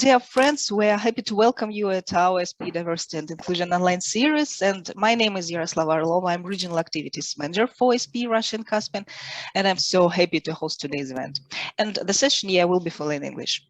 dear friends, we are happy to welcome you at our SPE Diversity and Inclusion online series. And my name is Yaroslava Orlova. I'm Regional Activities Manager for SPE Russia and Caspian, and I'm so happy to host today's event. And the session here will be fully in English.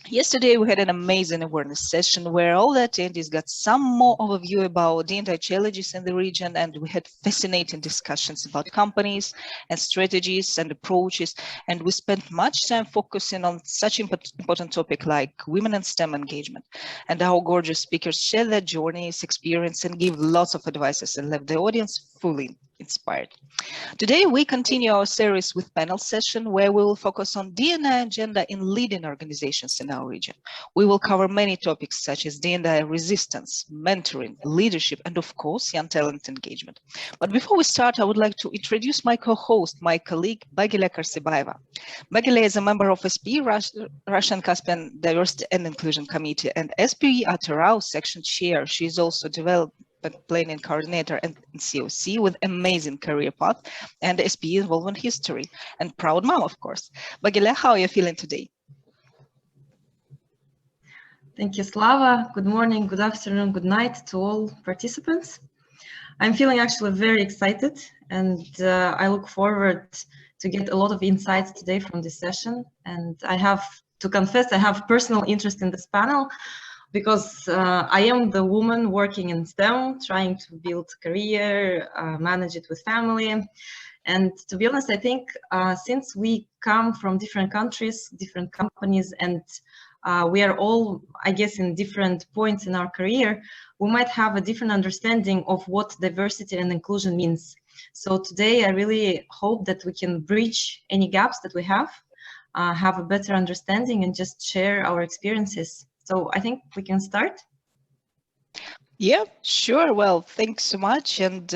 Yesterday, we had an amazing awareness session where all the attendees got some more overview about D&I challenges in the region, and we had fascinating discussions about companies and strategies and approaches, and we spent much time focusing on such important topic like women and STEM engagement. And our gorgeous speakers shared their journeys, experience, and gave lots of advices and left the audience fully inspired. Today, we continue our series with panel session where we will focus on D&I agenda in leading organizations in our region. We will cover many topics such as D&I resistance, mentoring, leadership, and of course, young talent engagement. But before we start, I would like to introduce my co-host, my colleague, Baigaraeva Utebayev. Baigaraeva is a member of SPE Russian Caspian Diversity and Inclusion Committee and SPE Atyrau section chair. She is also development planning coordinator and COC with amazing career path and SPE involvement history, and proud mom, of course. Baigaraeva, how are you feeling today? Thank you, Slava. Good morning, good afternoon, good night to all participants. I'm feeling actually very excited, and I look forward to get a lot of insights today from this session. And I have to confess, I have personal interest in this panel because I am the woman working in STEM, trying to build career, manage it with family. And to be honest, I think since we come from different countries, different companies, and we are all, I guess, in different points in our career, we might have a different understanding of what diversity and inclusion means. So today, I really hope that we can bridge any gaps that we have a better understanding, and just share our experiences. So I think we can start. Yeah, sure. Well, thanks so much. And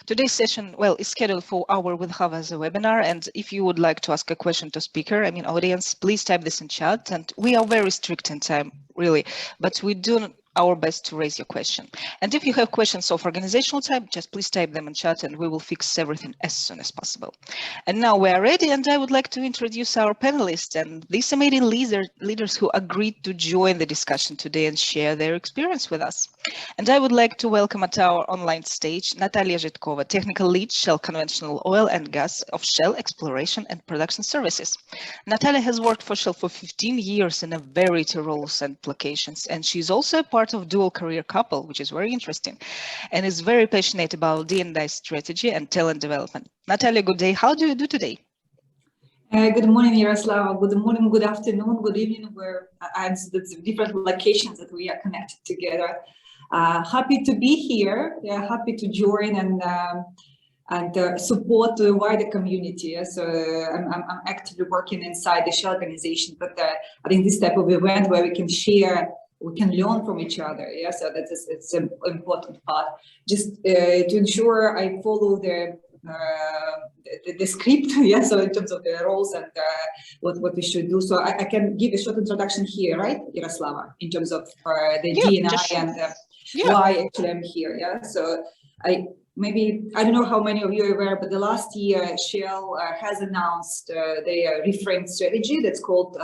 today's session, well, is scheduled for an hour. We'll have as a webinar. And if you would like to ask a question to speaker, I mean, audience, please type this in chat. And we are very strict in time, really, but we do our best to raise your question. And if you have questions of organizational type, just please type them in chat and we will fix everything as soon as possible. And now we are ready, and I would like to introduce our panelists and these amazing leaders who agreed to join the discussion today and share their experience with us. And I would like to welcome at our online stage, Natalia Zhidkova, Technical Lead, Shell Conventional Oil and Gas of Shell Exploration and Production Services. Natalia has worked for Shell for 15 years in a variety of roles and locations, and she's also a part of dual career couple, which is very interesting, and is very passionate about D&I strategy and talent development. Natalia, good day. How do you do today? Good morning, Yaroslava. Good morning, good afternoon, good evening. The different locations that we are connected together. Happy to be here. Yeah, happy to join and support the wider community. So I'm actively working inside the Shell organization, but I think this type of event where we can share, we can learn from each other. Yeah, so it's an important part. Just to ensure I follow the script, yeah, so in terms of the roles and what we should do. So I can give a short introduction here, right, Yaroslava, in terms of the D&I and why actually I'm here. Yeah, so I don't know how many of you are aware, but the last year Shell has announced their reframed strategy that's called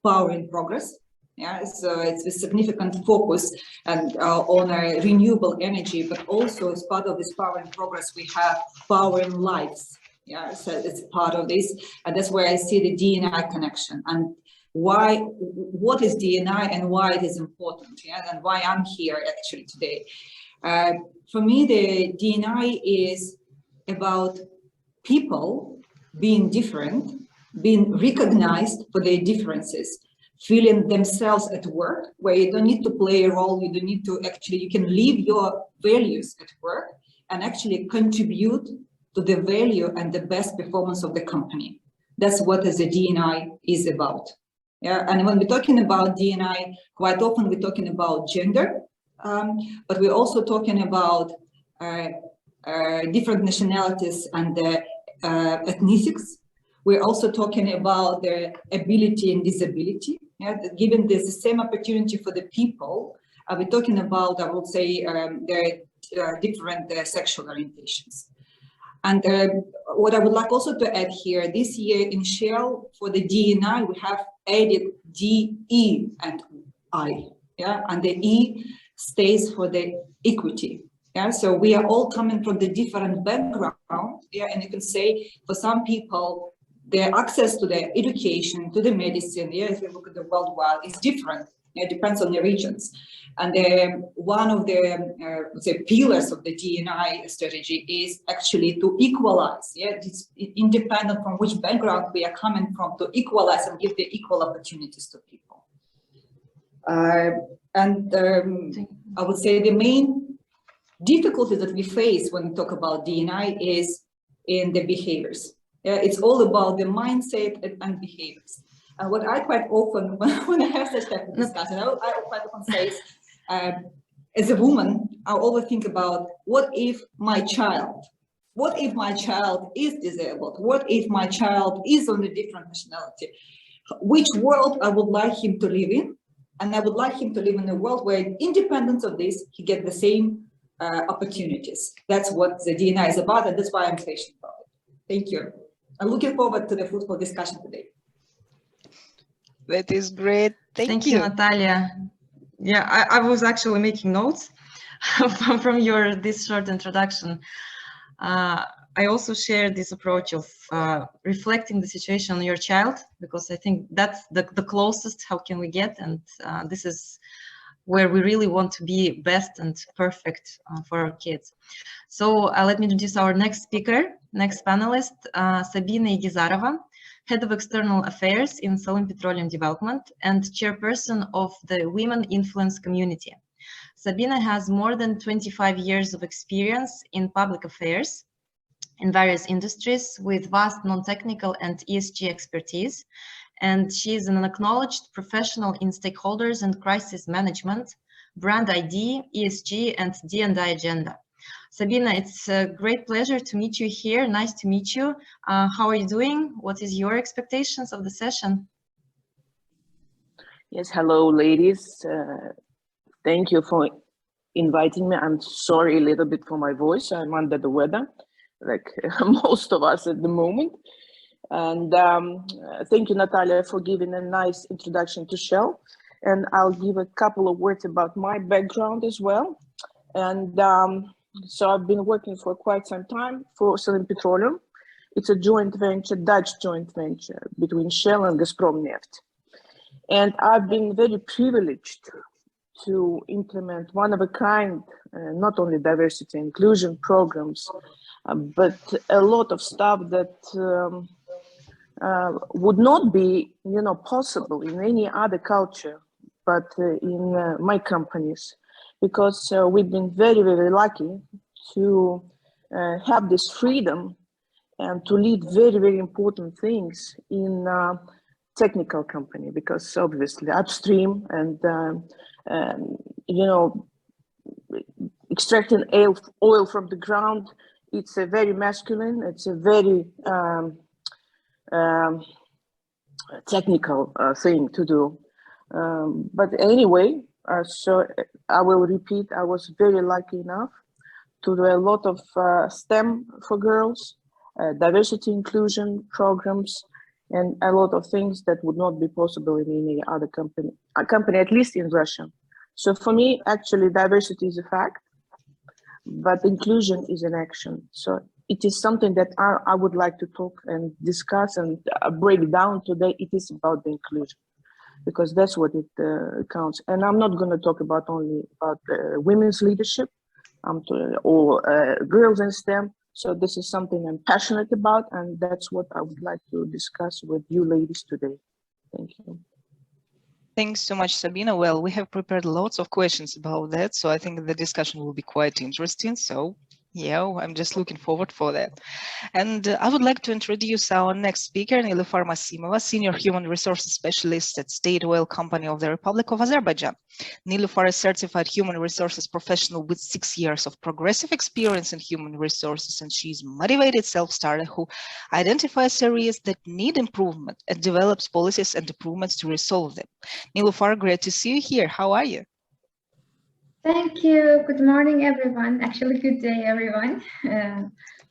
Power in Progress. Yeah, so it's a significant focus and on renewable energy, but also as part of this Power in Progress, we have Power in Lives. Yeah, so it's part of this, and that's where I see the D&I connection and what is D&I and why it is important. Yeah, and why I'm here actually today. For me, the D&I is about people being different, being recognized for their differences, feeling themselves at work, where you don't need to play a role, you don't need to actually, you can live your values at work and actually contribute to the value and the best performance of the company. That's what the D&I is about. Yeah, and when we're talking about D&I, quite often we're talking about gender, but we're also talking about different nationalities and ethnicities. We're also talking about the ability and disability. Yeah, given there's the same opportunity for the people, we're talking about, I would say, the different sexual orientations. And what I would like also to add here, this year in Shell for the D&I, we have added D, E, and I. Yeah, and the E stays for the equity. Yeah, so we are all coming from the different background. Yeah, and you can say for some people, their access to the education, to the medicine, yeah, if you look at the worldwide, is different. It depends on the regions. And one of the pillars of the D&I strategy is actually to equalize, yeah, it's independent from which background we are coming from, to equalize and give the equal opportunities to people. I would say the main difficulty that we face when we talk about D&I is in the behaviors. It's all about the mindset and behaviors. And what I quite often, when I have such type of discussion, I quite often say, as a woman, I always think about what if my child is disabled? What if my child is on a different nationality? Which world I would like him to live in? And I would like him to live in a world where, independent of this, he gets the same opportunities. That's what the D&I is about, and that's why I'm passionate about it. Thank you. I'm looking forward to the fruitful discussion today. That is great. Thank you, Natalia. Yeah, I was actually making notes from this short introduction. I also share this approach of reflecting the situation on your child, because I think that's the closest how can we get, and this is where we really want to be best and perfect for our kids. So let me introduce our next speaker, next panelist, Sabina Utebayev, Head of External Affairs in Salym Petroleum Development and Chairperson of the Women Influence Community. Sabina has more than 25 years of experience in public affairs in various industries with vast non-technical and ESG expertise. And she is an acknowledged professional in stakeholders and crisis management, brand ID, ESG, and D&I agenda. Sabina, it's a great pleasure to meet you here. Nice to meet you. How are you doing? What is your expectations of the session? Yes, hello, ladies. Thank you for inviting me. I'm sorry a little bit for my voice. I'm under the weather, like most of us at the moment. And thank you, Natalia, for giving a nice introduction to Shell. And I'll give a couple of words about my background as well. And so I've been working for quite some time for Salym Petroleum. It's a joint venture, Dutch joint venture between Shell and Gazprom Neft. And I've been very privileged to implement one-of-a-kind, not only diversity and inclusion programs, but a lot of stuff that would not be, possible in any other culture, but in my companies, because we've been very, very lucky to have this freedom and to lead very, very important things in technical company, because obviously upstream and extracting oil from the ground, it's a very masculine, it's a very technical thing to do. But anyway, so I will repeat, I was very lucky enough to do a lot of STEM for girls, diversity inclusion programs, and a lot of things that would not be possible in any other company, at least in Russia. So for me, actually, diversity is a fact, but inclusion is an action. So it is something that I would like to talk and discuss and break down today. It is about the inclusion, because that's what it counts. And I'm not going to talk about only about women's leadership or girls in STEM. So this is something I'm passionate about, and that's what I would like to discuss with you ladies today. Thank you. Thanks so much, Sabina. Well, we have prepared lots of questions about that, so I think the discussion will be quite interesting. So yeah, I'm just looking forward for that. And I would like to introduce our next speaker, Nilufar Masimova, Senior Human Resources Specialist at State Oil Company of the Republic of Azerbaijan. Nilufar is certified human resources professional with 6 years of progressive experience in human resources, and she's motivated self-starter who identifies areas that need improvement and develops policies and improvements to resolve them. Nilufar, great to see you here. How are you? Thank you. Good morning, everyone. Actually, good day, everyone.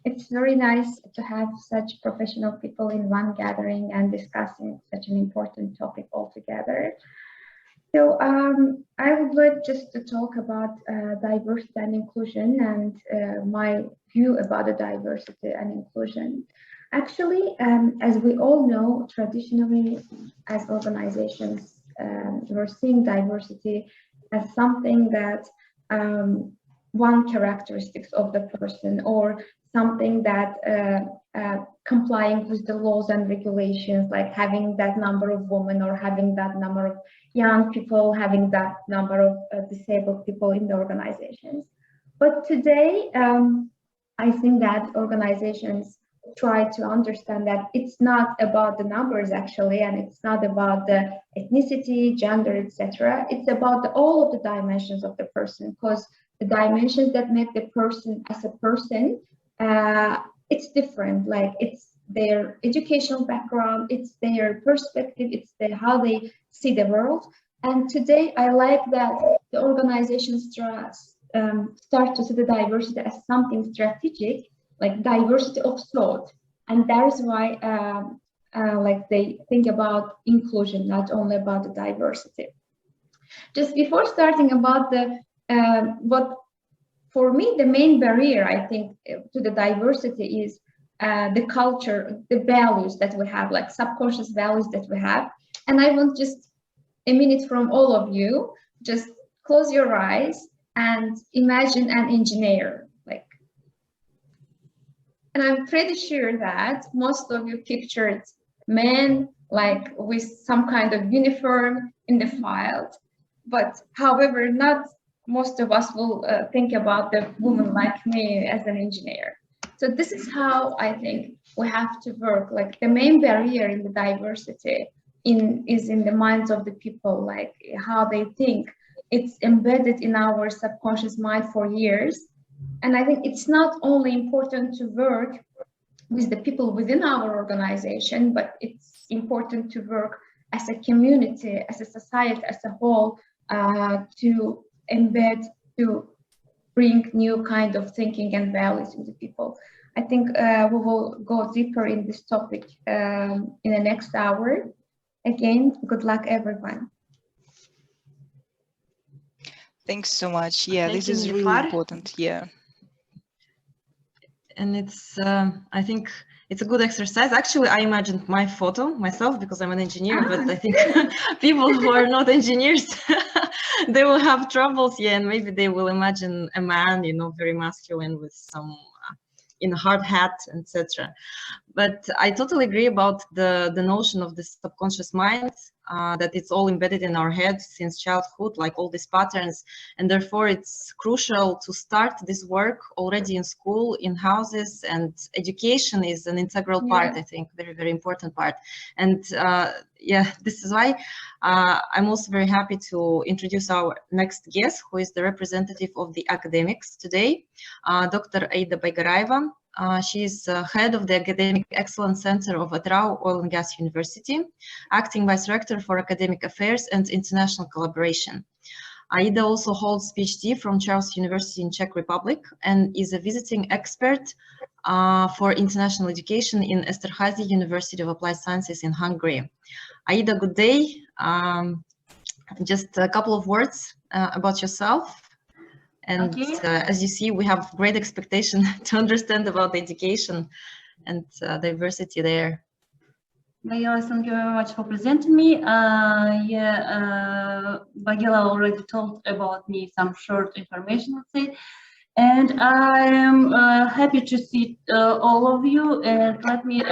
It's very nice to have such professional people in one gathering and discussing such an important topic altogether. So I would like just to talk about diversity and inclusion and my view about the diversity and inclusion. Actually, as we all know, traditionally as organizations, we're seeing diversity as something that one characteristics of the person or something that complying with the laws and regulations, like having that number of women or having that number of young people, having that number of disabled people in the organizations. But today, I think that organizations try to understand that it's not about the numbers actually, and it's not about the ethnicity, gender, etc. It's about all of the dimensions of the person, because the dimensions that make the person as a person, it's different. Like it's their educational background, it's their perspective, it's how they see the world. And today I like that the organizations start to see the diversity as something strategic, like diversity of thought. And that is why like they think about inclusion, not only about the diversity. Just before starting about the what for me the main barrier, I think, to the diversity is the culture, the values that we have, like subconscious values that we have. And I want just a minute from all of you, just close your eyes and imagine an engineer, like, and I'm pretty sure that most of you pictured men like with some kind of uniform in the field, but however, not most of us will think about the woman like me as an engineer. So this is how I think we have to work. Like the main barrier in the diversity is in the minds of the people, like how they think. It's embedded in our subconscious mind for years. And I think it's not only important to work with the people within our organization, but it's important to work as a community, as a society, as a whole, to embed, to bring new kind of thinking and values into people. I think we will go deeper in this topic in the next hour. Again, good luck, everyone. Thanks so much. Yeah, this is really important. Yeah. And it's, I think it's a good exercise. Actually, I imagined my photo myself because I'm an engineer, but I think people who are not engineers, they will have troubles. Yeah, and maybe they will imagine a man, you know, very masculine with some in a hard hat, etc. But I totally agree about the notion of the subconscious mind, that it's all embedded in our head since childhood, like all these patterns, and therefore it's crucial to start this work already in school, in houses, and education is an integral part, I think, very, very important part. And yeah, this is why I'm also very happy to introduce our next guest, who is the representative of the academics today, Dr. Aida Baigaraeva. She is head of the Academic Excellence Center of Atyrau Oil and Gas University, acting vice director for academic affairs and international collaboration. Aida also holds PhD from Charles University in Czech Republic and is a visiting expert for international education in Esterházy University of Applied Sciences in Hungary. Aida, good day. Just a couple of words about yourself. And as you see, we have great expectation to understand about the education and diversity there. Bagila, thank you very much for presenting me. Bagila already told about me some short information, let's say. And I am happy to see all of you, and let me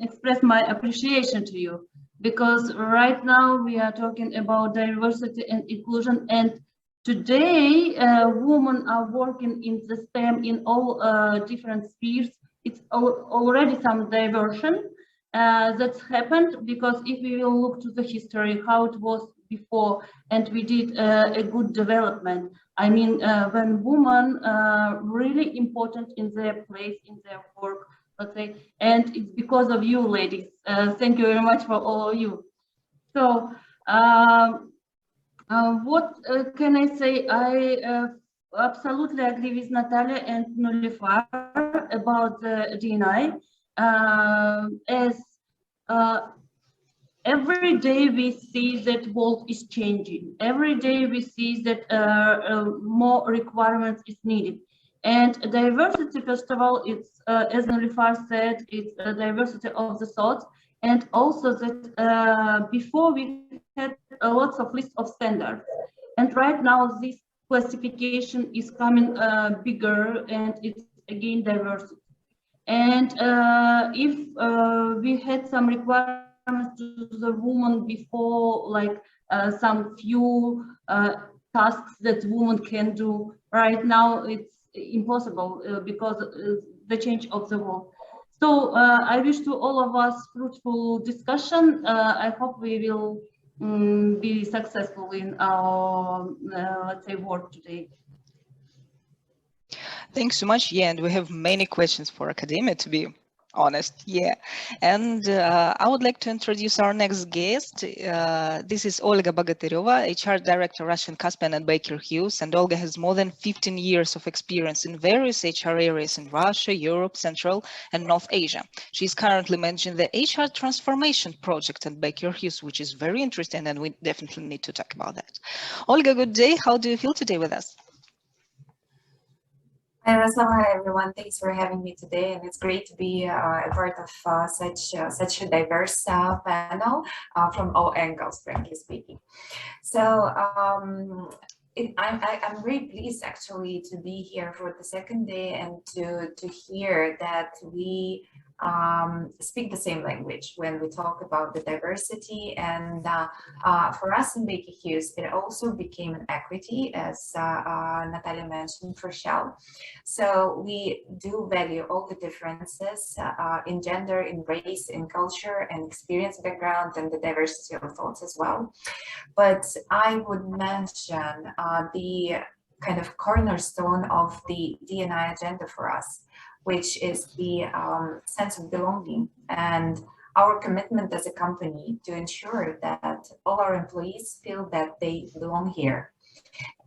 express my appreciation to you. Because right now we are talking about diversity and inclusion, and today women are working in the STEM in all different spheres. It's already some diversion that's happened, because if we will look to the history, how it was before, and we did a good development. I mean, when women are really important in their place, in their work, let's say, and it's because of you, ladies. Thank you very much for all of you. So, what can I say? absolutely agree with Natalia and Nulifar about the D&I. Every day we see that world is changing. Every day we see that more requirements is needed. And diversity, first of all, it's as Nulifar said, it's a diversity of the thoughts, and also that before we had lots of lists of standards, and right now this classification is coming bigger, and it's again diversity. And if we had some requirements to the woman before, like some few tasks that women can do, right now it's impossible because the change of the world. So I wish to all of us fruitful discussion. I hope we will be successful in our, let's say, work today. Thanks so much. Yeah, and we have many questions for academia, to be honest. Yeah, and I would like to introduce our next guest. This is Aida Baigaraeva, HR Director, Russian Caspian and Baker Hughes, and Olga has more than 15 years of experience in various HR areas in Russia, Europe, Central and North Asia. She's currently managing the HR transformation project at Baker Hughes, which is very interesting, and we definitely need to talk about that. Olga, good day. How do you feel today with us? Hi, Yaroslava. Hi, everyone. Thanks for having me today, and it's great to be a part of such a diverse panel from all angles, frankly speaking. So I'm very pleased actually to be here for the second day and to hear that we speak the same language when we talk about the diversity. And for us in Baker Hughes, it also became an equity, as Natalia mentioned, for Shell. So we do value all the differences in gender, in race, in culture, and experience background, and the diversity of thoughts as well. But I would mention the kind of cornerstone of the D&I agenda for us, which is the sense of belonging and our commitment as a company to ensure that all our employees feel that they belong here.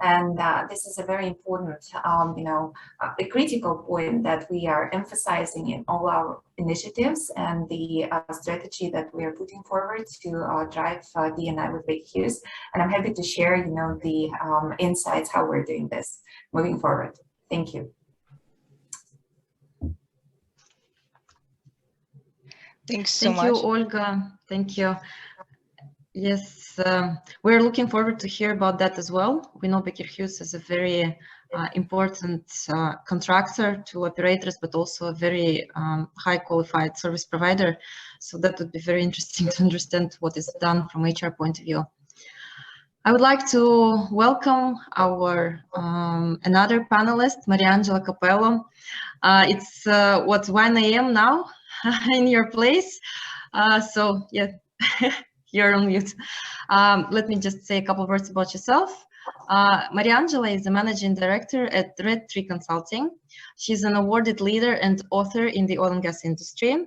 And this is a very important, a critical point that we are emphasizing in all our initiatives and the strategy that we are putting forward to drive D&I with Baker Hughes. And I'm happy to share, the insights how we're doing this moving forward. Thank you. Thanks so much. Thank you, Olga. Thank you. Yes, we're looking forward to hear about that as well. We know Baker Hughes is a very important contractor to operators, but also a very high qualified service provider. So that would be very interesting to understand what is done from HR point of view. I would like to welcome our another panelist, Mariangela Capello. It's what, 1 a.m. now in your place. So yeah, you're on mute. Let me just say a couple of words about yourself. Mariangela is the managing director at Red Tree Consulting. She's an awarded leader and author in the oil and gas industry.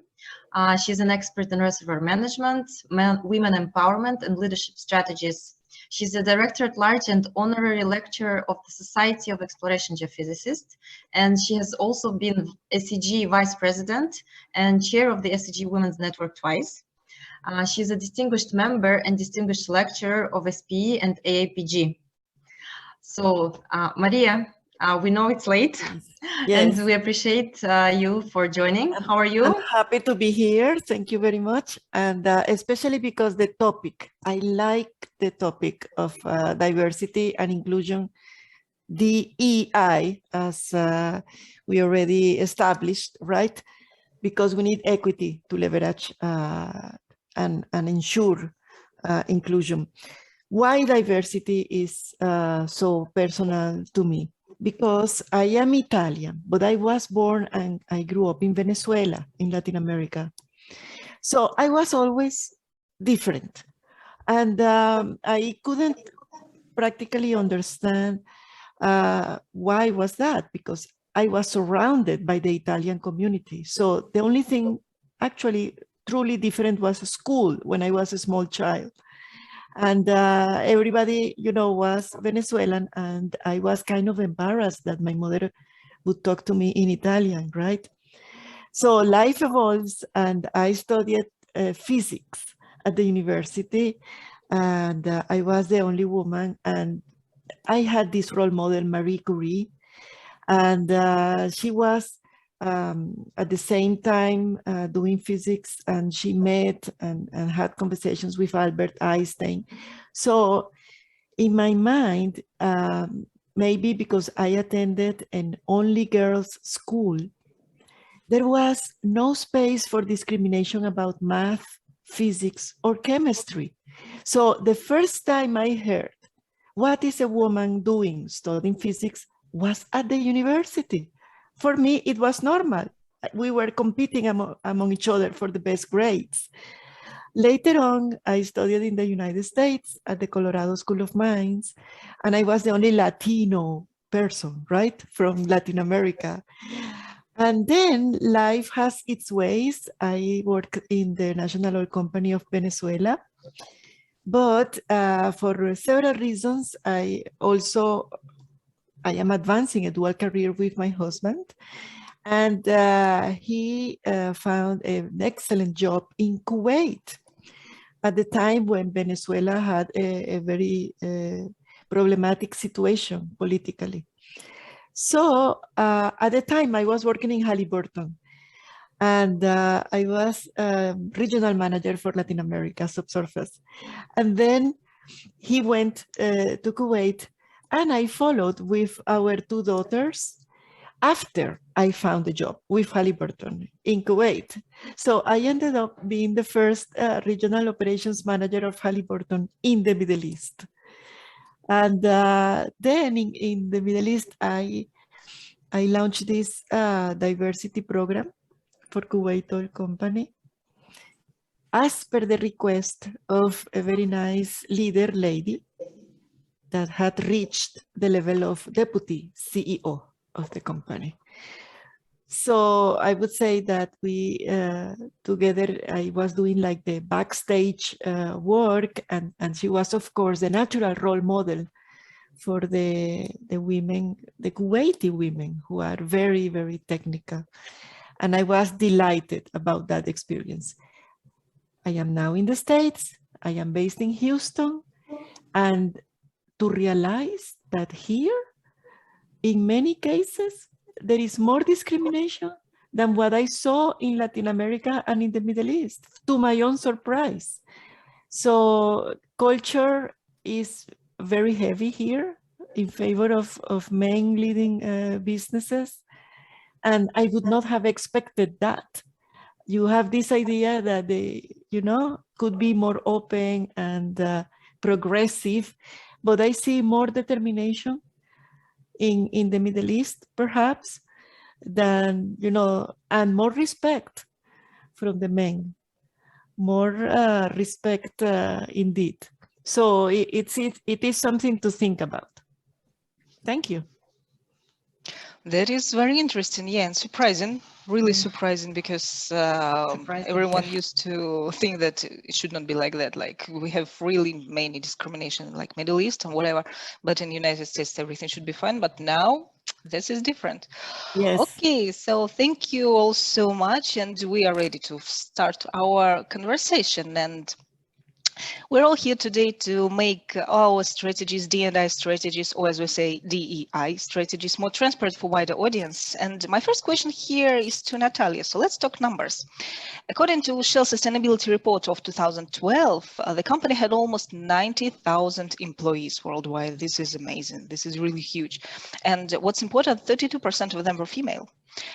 She's an expert in reservoir management, women empowerment, and leadership strategies. She's a director at large and honorary lecturer of the Society of Exploration Geophysicists, and she has also been SEG Vice President and Chair of the SEG Women's Network twice. She's a distinguished member and distinguished lecturer of SPE and AAPG. So, Maria, we know it's late, yes, and we appreciate you for joining. How are you? I'm happy to be here. Thank you very much. And especially because the topic, I like the topic of diversity and inclusion, DEI, as we already established, right? Because we need equity to leverage and ensure inclusion. Why diversity is so personal to me? Because I am Italian, but I was born and I grew up in Venezuela, in Latin America. So I was always different. And I couldn't practically understand why was that, because I was surrounded by the Italian community. So the only thing actually truly different was school when I was a small child. And everybody, you know, was Venezuelan, and I was kind of embarrassed that my mother would talk to me in Italian, right? So life evolves, and I studied physics at the university, and I was the only woman, and I had this role model, Marie Curie, and she was at the same time doing physics, and she met and had conversations with Albert Einstein. So in my mind, maybe because I attended an only girls school, there was no space for discrimination about math, physics, or chemistry. So the first time I heard, what is a woman doing studying physics, was at the university. For me, it was normal. We were competing among each other for the best grades. Later on, I studied in the United States at the Colorado School of Mines, and I was the only Latino person, right, from Latin America. And then life has its ways. I work in the National Oil Company of Venezuela, but for several reasons, I am advancing a dual career with my husband, and he found an excellent job in Kuwait at the time when Venezuela had a very problematic situation politically. So at the time I was working in Halliburton, and I was regional manager for Latin America subsurface. And then he went to Kuwait, and I followed with our two daughters after I found a job with Halliburton in Kuwait. So I ended up being the first regional operations manager of Halliburton in the Middle East. And then in the Middle East, I launched this diversity program for Kuwait Oil Company as per the request of a very nice leader lady that had reached the level of deputy CEO of the company. So I would say that we together, I was doing like the backstage work, and she was, of course, the natural role model for the women, the Kuwaiti women, who are very, very technical. And I was delighted about that experience. I am now in the States. I am based in Houston. And to realize that here, in many cases, there is more discrimination than what I saw in Latin America and in the Middle East, to my own surprise. So culture is very heavy here in favor of men leading businesses. And I would not have expected that. You have this idea that they, could be more open and progressive, but I see more determination in the Middle East, perhaps, than, and more respect from the men, more respect indeed. So it is something to think about. Thank you. That is very interesting, yeah, and surprising, really surprising, because everyone used to think that it should not be like that. Like, we have really many discrimination, like Middle East and whatever, but in the United States, everything should be fine. But now this is different. Yes. Okay, so thank you all so much, and we are ready to start our conversation. And we're all here today to make our strategies, D&I strategies, or as we say, DEI strategies, more transparent for wider audience. And my first question here is to Natalia. So let's talk numbers. According to Shell Sustainability Report of 2012, the company had almost 90,000 employees worldwide. This is amazing. This is really huge. And what's important, 32% of them were female.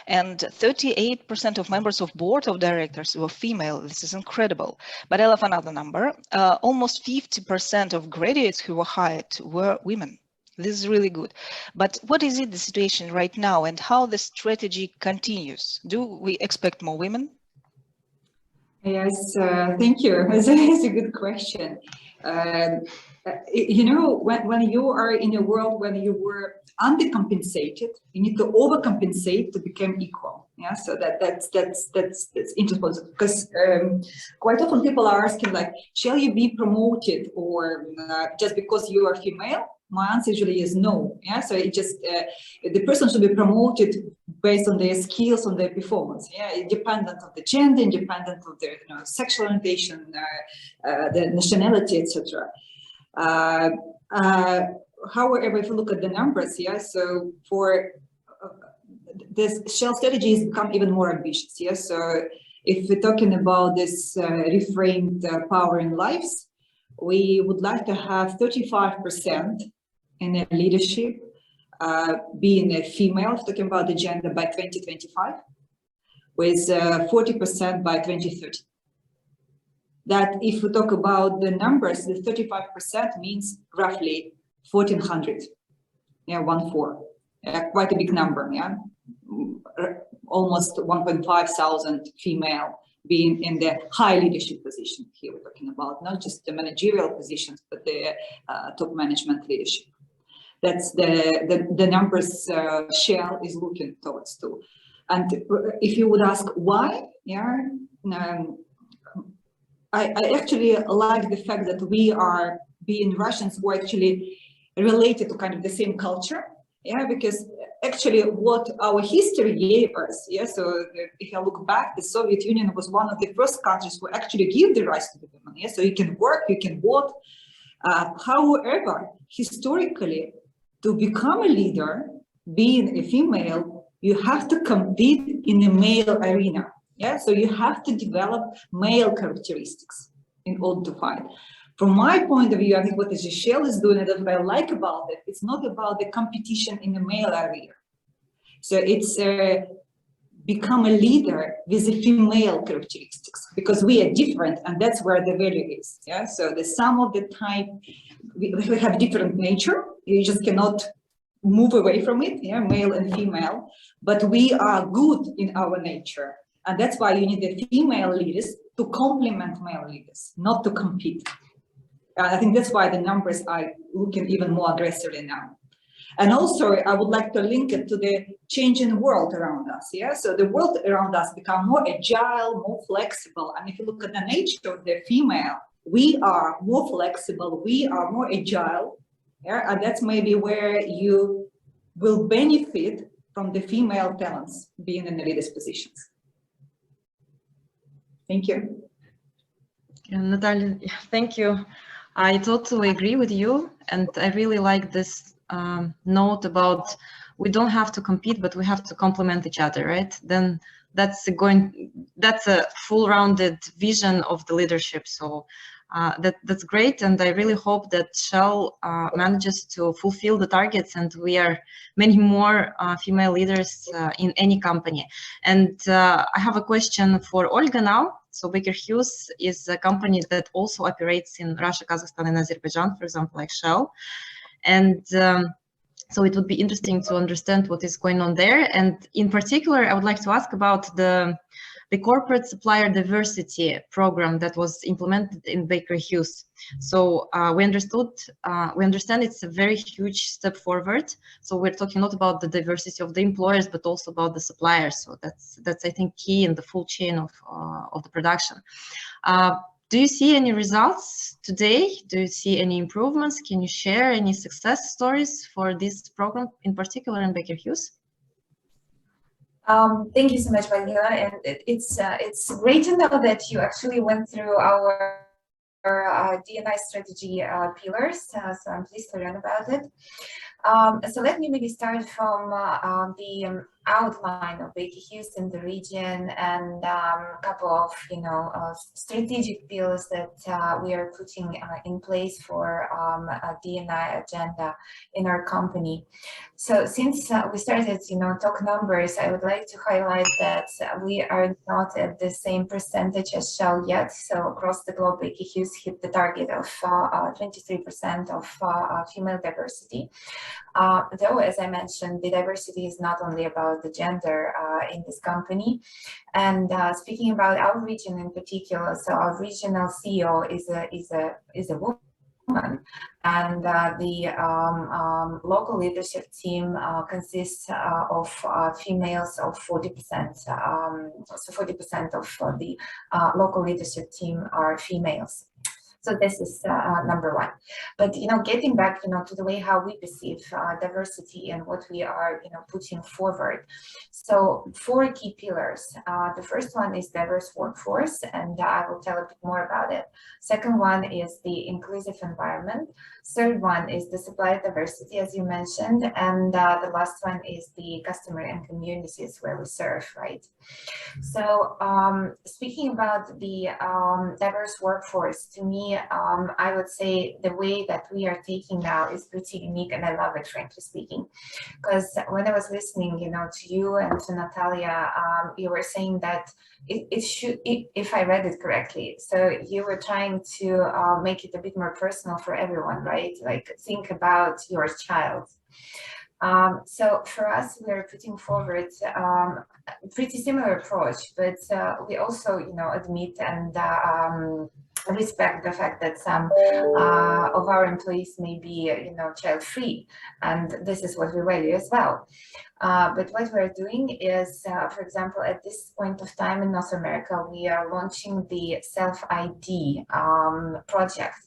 And 38% of members of board of directors were female. This is incredible. But I love another number. Almost 50% of graduates who were hired were women. This is really good. But what is the situation right now, and how the strategy continues? Do we expect more women? Yes, thank you. It's a good question. You know, when you are in a world when you were undercompensated, you need to overcompensate to become equal. Yeah, so that's interesting, because quite often people are asking, like, shall you be promoted, or just because you are female? My answer usually is no. Yeah, so it just the person should be promoted based on their skills, on their performance. Yeah, independent of the gender, independent of their sexual orientation, the nationality, etc. However, if you look at the numbers, yeah, so for this Shell strategy has become even more ambitious. Yeah, so if we're talking about this reframed powering lives, we would like to have 35% in the leadership being a female, talking about the gender, by 2025, with 40% by 2030. That if we talk about the numbers, the 35% means roughly 1,400, yeah, 1,400, quite a big number, yeah, almost 1,500 female being in the high leadership position. Here we're talking about not just the managerial positions, but the top management leadership. That's the numbers Shell is looking towards too. And if you would ask why, yeah, I actually like the fact that we are being Russians who are actually related to kind of the same culture. Yeah, because actually what our history gave us, yeah, so if I look back, the Soviet Union was one of the first countries who actually give the rights to the women. Yeah, so you can work, you can vote. However, historically, to become a leader, being a female, you have to compete in the male arena. Yeah, so you have to develop male characteristics in order to fight. From my point of view, I think what the Shell is doing, and what I like about it, it's not about the competition in the male arena. So it's become a leader with the female characteristics, because we are different, and that's where the value is. Yeah, so the sum of the time, we have different nature. You just cannot move away from it, yeah, male and female, but we are good in our nature. And that's why you need the female leaders to complement male leaders, not to compete. I think that's why the numbers are looking even more aggressively now. And also, I would like to link it to the changing world around us. Yeah, so the world around us become more agile, more flexible. And if you look at the nature of the female, we are more flexible, we are more agile. Yeah, and that's maybe where you will benefit from the female talents being in the leadership positions. Thank you. Natalia, thank you. I totally agree with you, and I really like this note about we don't have to compete, but we have to complement each other, right? Then that's a full-rounded vision of the leadership. So that's great, and I really hope that Shell manages to fulfill the targets, and we are many more female leaders in any company. And I have a question for Olga now. So Baker Hughes is a company that also operates in Russia, Kazakhstan, and Azerbaijan, for example, like Shell. And so it would be interesting to understand what is going on there. And in particular, I would like to ask about the corporate supplier diversity program that was implemented in Baker Hughes. So we understand it's a very huge step forward. So we're talking not about the diversity of the employers, but also about the suppliers. So that's I think key in the full chain of the production. Do you see any results today? Do you see any improvements? Can you share any success stories for this program in particular in Baker Hughes? Thank you so much, Vanilla, and it's great to know that you actually went through our D&I strategy pillars, so I'm pleased to learn about it. So let me maybe start from the outline of Baker Hughes in the region and a couple of strategic pillars that we are putting in place for a D&I agenda in our company. So since we started talk numbers, I would like to highlight that we are not at the same percentage as Shell yet. So across the globe, Baker Hughes hit the target of 23% of female diversity. Though, as I mentioned, the diversity is not only about the gender in this company. And speaking about our region in particular, so our regional CEO is a woman, and the local leadership team consists of females of 40%. So 40% of the local leadership team are females. So this is number one. But, getting back, to the way how we perceive diversity and what we are, putting forward. So 4 key pillars. The first one is diverse workforce, and I will tell a bit more about it. Second one is the inclusive environment. Third one is the supplier diversity, as you mentioned. And the last one is the customer and communities where we serve, right? So speaking about the diverse workforce, to me, I would say the way that we are taking now is pretty unique, and I love it, frankly speaking. Because when I was listening, to you and to Natalia, you were saying that it should, if I read it correctly, so you were trying to make it a bit more personal for everyone, right? Like think about your child. So for us, we are putting forward pretty similar approach, but we also, admit and respect the fact that some of our employees may be, child-free, and this is what we value as well. But what we're doing is, for example, at this point of time in North America, we are launching the Self-ID project,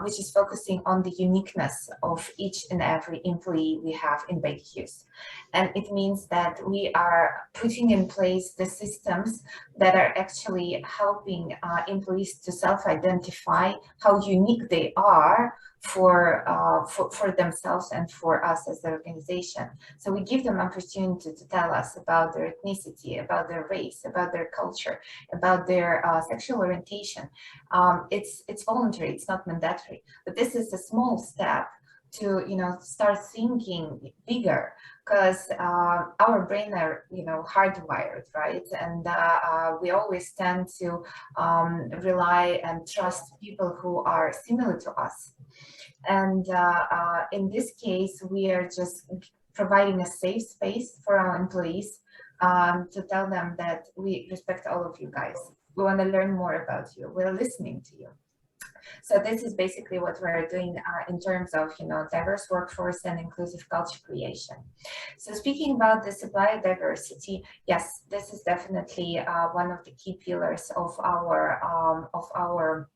which is focusing on the uniqueness of each and every employee we have in Baker Hughes. And it means that we are putting in place the systems that are actually helping employees to self-identify how unique they are for themselves and for us as the organization. So we give them opportunity to tell us about their ethnicity, about their race, about their culture, about their sexual orientation. It's voluntary, it's not mandatory, but this is a small step to start thinking bigger, because our brain are hardwired, right? And we always tend to rely and trust people who are similar to us. And in this case, we are just providing a safe space for our employees to tell them that we respect all of you guys. We want to learn more about you. We're listening to you. So this is basically what we're doing in terms of diverse workforce and inclusive culture creation. So speaking about the supplier diversity, yes, this is definitely one of the key pillars of our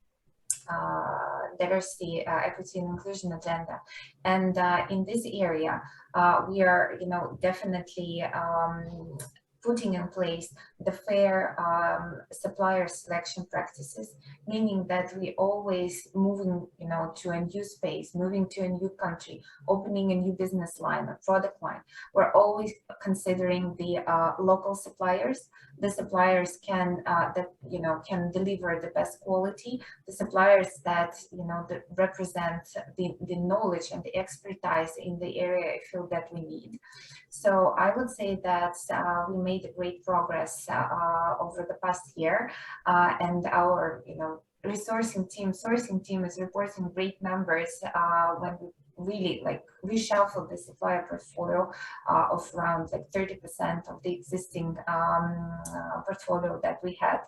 diversity, equity, and inclusion agenda. And in this area, we are definitely putting in place the fair supplier selection practices, meaning that we always moving, to a new space, moving to a new country, opening a new business line, a product line. We're always considering the local suppliers, the suppliers can can deliver the best quality, the suppliers that that represent the knowledge and the expertise in the area I feel that we need. So I would say that we made great progress over the past year, and our sourcing team is reporting great numbers when we really reshuffled the supplier portfolio of around 30% of the existing portfolio that we had,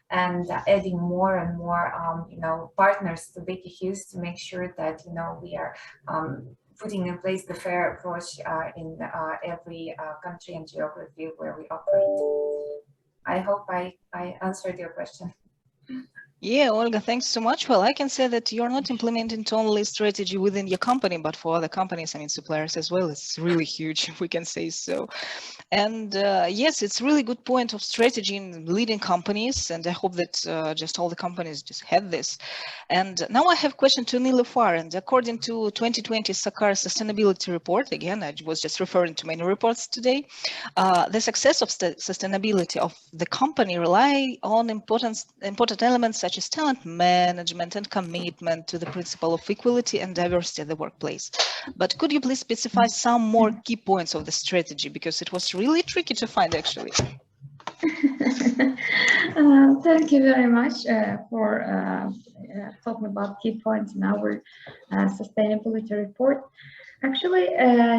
and adding more and more partners to Baker Hughes to make sure that we are putting in place the fair approach in every country and geography where we operate. I hope I answered your question. Yeah, Olga, thanks so much. Well, I can say that you're not implementing only strategy within your company, but for other companies, suppliers as well. It's really huge, if we can say so. And yes, it's really good point of strategy in leading companies. And I hope that just all the companies just have this. And now I have a question to Nilüfer. And according to 2020 SACAR sustainability report, again, I was just referring to many reports today, the success of sustainability of the company rely on important elements such as talent management and commitment to the principle of equality and diversity at the workplace. But could you please specify some more key points of the strategy, because it was really tricky to find actually. Thank you very much for talking about key points in our sustainability report. Actually,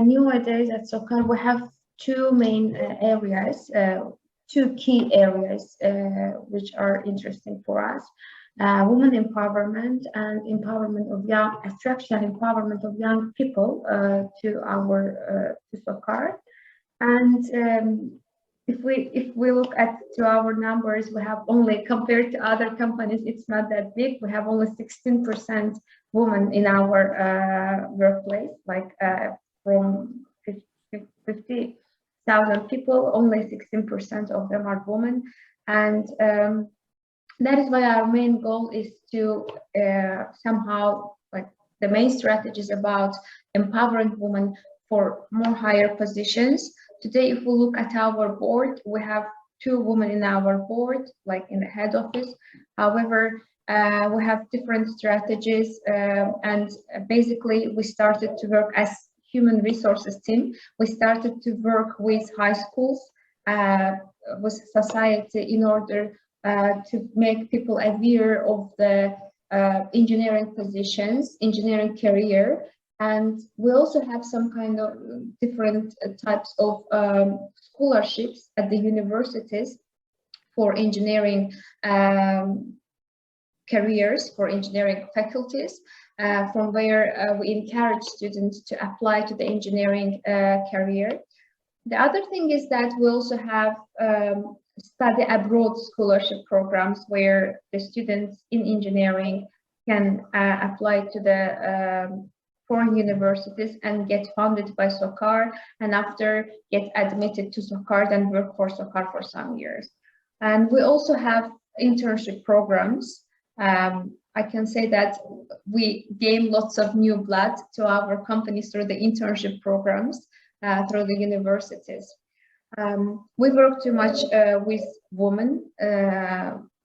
nowadays at Sokar, we have two main areas, two key areas which are interesting for us. Women empowerment and empowerment of young, attraction and empowerment of young people to our to Sokar. And if we look to our numbers, we have only, compared to other companies, it's not that big. We have only 16% women in our workplace, like from 50,000 people, only 16% of them are women. And that is why our main goal is to somehow, like, the main strategy is about empowering women for more higher positions. Today, if we look at our board, we have 2 women in our board, like in the head office. However, we have different strategies, and basically we started to work as human resources team. We started to work with high schools, with society, in order to make people aware of the engineering positions, engineering career. And we also have some kind of different types of scholarships at the universities for engineering careers, for engineering faculties, from where we encourage students to apply to the engineering career. The other thing is that we also have study abroad scholarship programs where the students in engineering can apply to the foreign universities and get funded by Sokar, and after get admitted to Sokar and work for Sokar for some years. And we also have internship programs. I can say that we gain lots of new blood to our companies through the internship programs, through the universities. We work too much with women,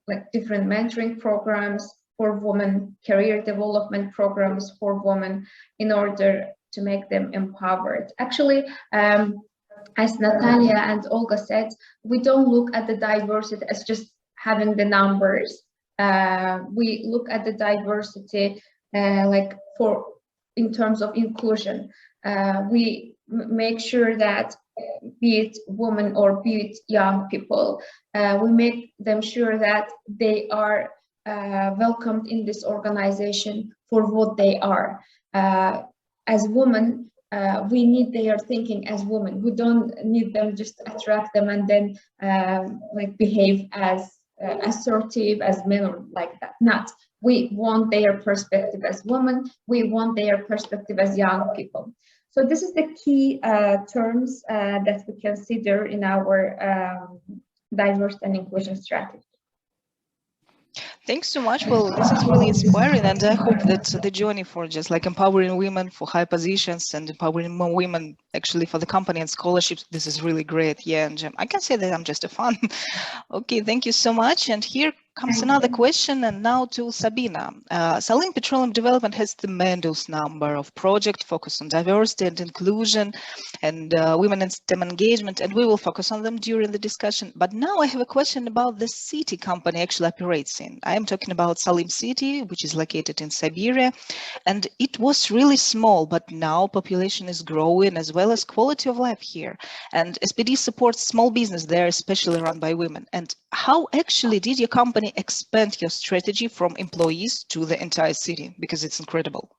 like different mentoring programs for women, career development programs for women, in order to make them empowered. Actually, as Natalia and Olga said, we don't look at the diversity as just having the numbers. We look at the diversity like in terms of inclusion. We make sure that, be it women or be it young people, we make them sure that they are welcomed in this organization for what they are. As women, we need their thinking as women. We don't need them just to attract them and then like behave as assertive as men or like that. Not. We want their perspective as women. We want their perspective as young people. So this is the key terms that we consider in our diversity and inclusion strategy. Thanks so much. Well, this is really inspiring, and I hope that the journey for just like empowering women for high positions and empowering more women actually for the company and scholarships, this is really great. Yeah, and I can say that I'm just a fan. Okay, thank you so much. And here comes another question, and now to Sabina. Salim Petroleum Development has tremendous number of projects focused on diversity and inclusion and women in STEM engagement, and we will focus on them during the discussion. But now I have a question about the city company actually operates in. I am talking about Salim City, which is located in Siberia, and it was really small, but now population is growing as well as quality of life here. And SPD supports small business there, especially run by women. And how actually did your company expand your strategy from employees to the entire city? Because it's incredible.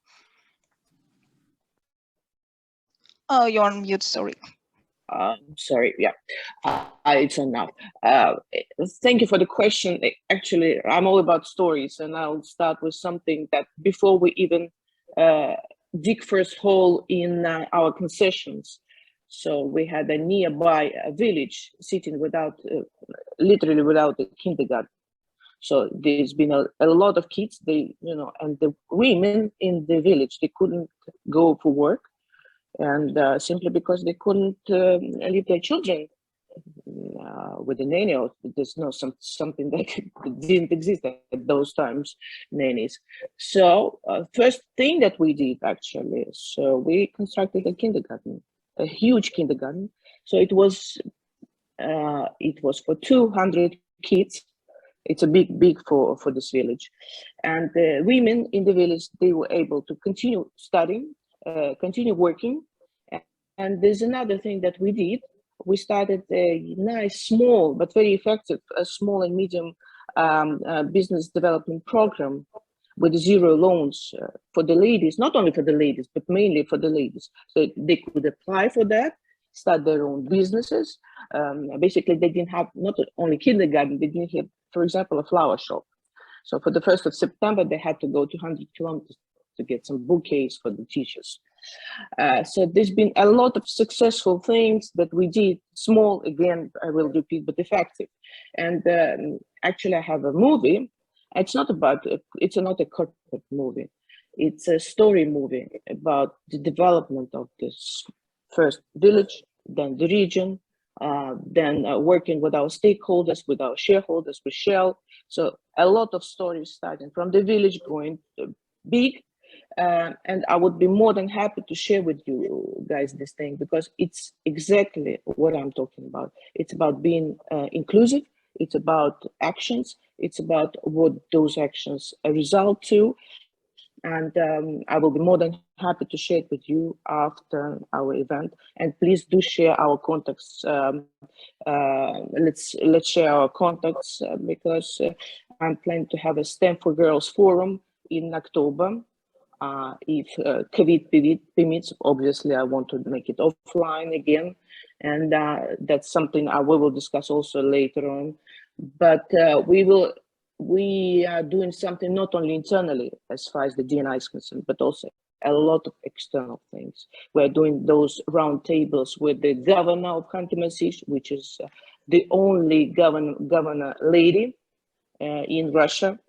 Oh, you're on mute, sorry. Sorry, yeah, it's enough. Thank you for the question. Actually, I'm all about stories, and I'll start with something that before we even dig first hole in our concessions. So we had a nearby village sitting without, literally without a kindergarten. So there's been a lot of kids, and the women in the village, they couldn't go for work. And simply because they couldn't leave their children with a nanny, or there's no something that didn't exist at those times, nannies. So first thing that we did actually, so we constructed a kindergarten, a huge kindergarten. So it was for 200 kids. It's a big for this village, and the women in the village, they were able to continue studying. continue working. And there's another thing that we did. We started a nice, small, but very effective small and medium business development program with 0 loans for the ladies, not only for the ladies, but mainly for the ladies. So they could apply for that, start their own businesses. Basically, they didn't have not only kindergarten, they didn't have, for example, a flower shop. So for the 1st of September, they had to go 200 kilometers to get some bouquets for the teachers. So there's been a lot of successful things that we did, small, again, I will repeat, but effective. And actually, I have a movie. It's not a corporate movie. It's a story movie about the development of this first village, then the region, then working with our stakeholders, with our shareholders, with Shell. So a lot of stories starting from the village going big. And I would be more than happy to share with you guys this thing, because it's exactly what I'm talking about. It's about being inclusive. It's about actions. It's about what those actions result to. And I will be more than happy to share it with you after our event. And please do share our contacts. Let's share our contacts because I'm planning to have a STEM for Girls forum in October. If COVID permits, obviously I want to make it offline again, and that's something we will discuss also later on. But we are doing something not only internally as far as the D&I is concerned, but also a lot of external things. We're doing those round tables with the governor of Khanty-Mansiish, which is the only governor lady in Russia.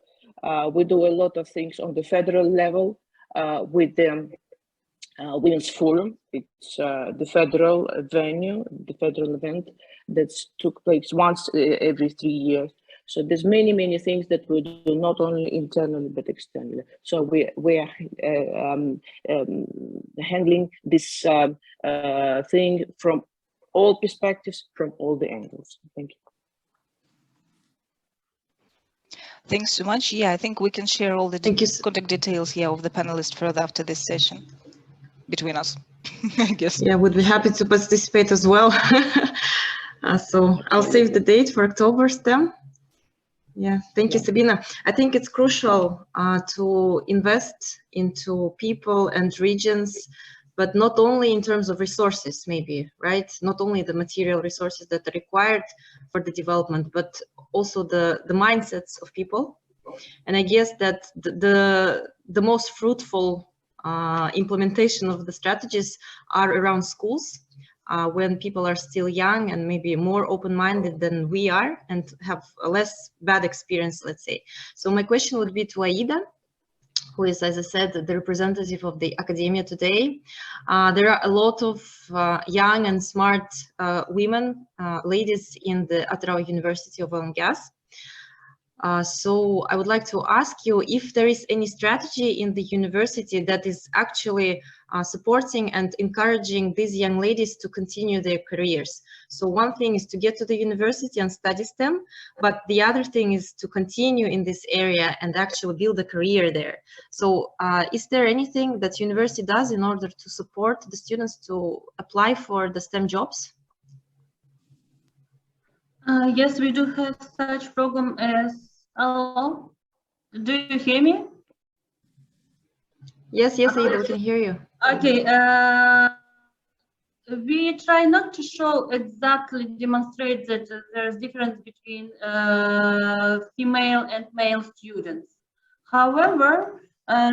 We do a lot of things on the federal level. With the Women's Forum. It's the federal venue, the federal event that took place once every 3 years. So there's many things that we do not only internally but externally. So we are handling this thing from all perspectives, from all the angles. Thank you. Thanks so much. Yeah, I think we can share all the contact details here of the panelists further after this session between us, I guess. Yeah, would be happy to participate as well. So I'll save the date for October STEM. Yeah, thank you, Sabina. I think it's crucial to invest into people and regions, but not only in terms of resources, maybe, right? Not only the material resources that are required for the development, but also the mindsets of people. And I guess that the most fruitful implementation of the strategies are around schools, when people are still young and maybe more open-minded than we are and have a less bad experience, let's say. So my question would be to Aida, who is, as I said, the representative of the academia today. There are a lot of young and smart women, ladies in the Atyrau University of Oil and Gas. So I would like to ask you if there is any strategy in the university that is actually supporting and encouraging these young ladies to continue their careers. So one thing is to get to the university and study STEM, but the other thing is to continue in this area and actually build a career there. So is there anything that university does in order to support the students to apply for the STEM jobs? Yes, we do have such program as, hello, do you hear me? Yes, Aida, we can hear you. Okay, we try not to show exactly, demonstrate that there's difference between female and male students. However,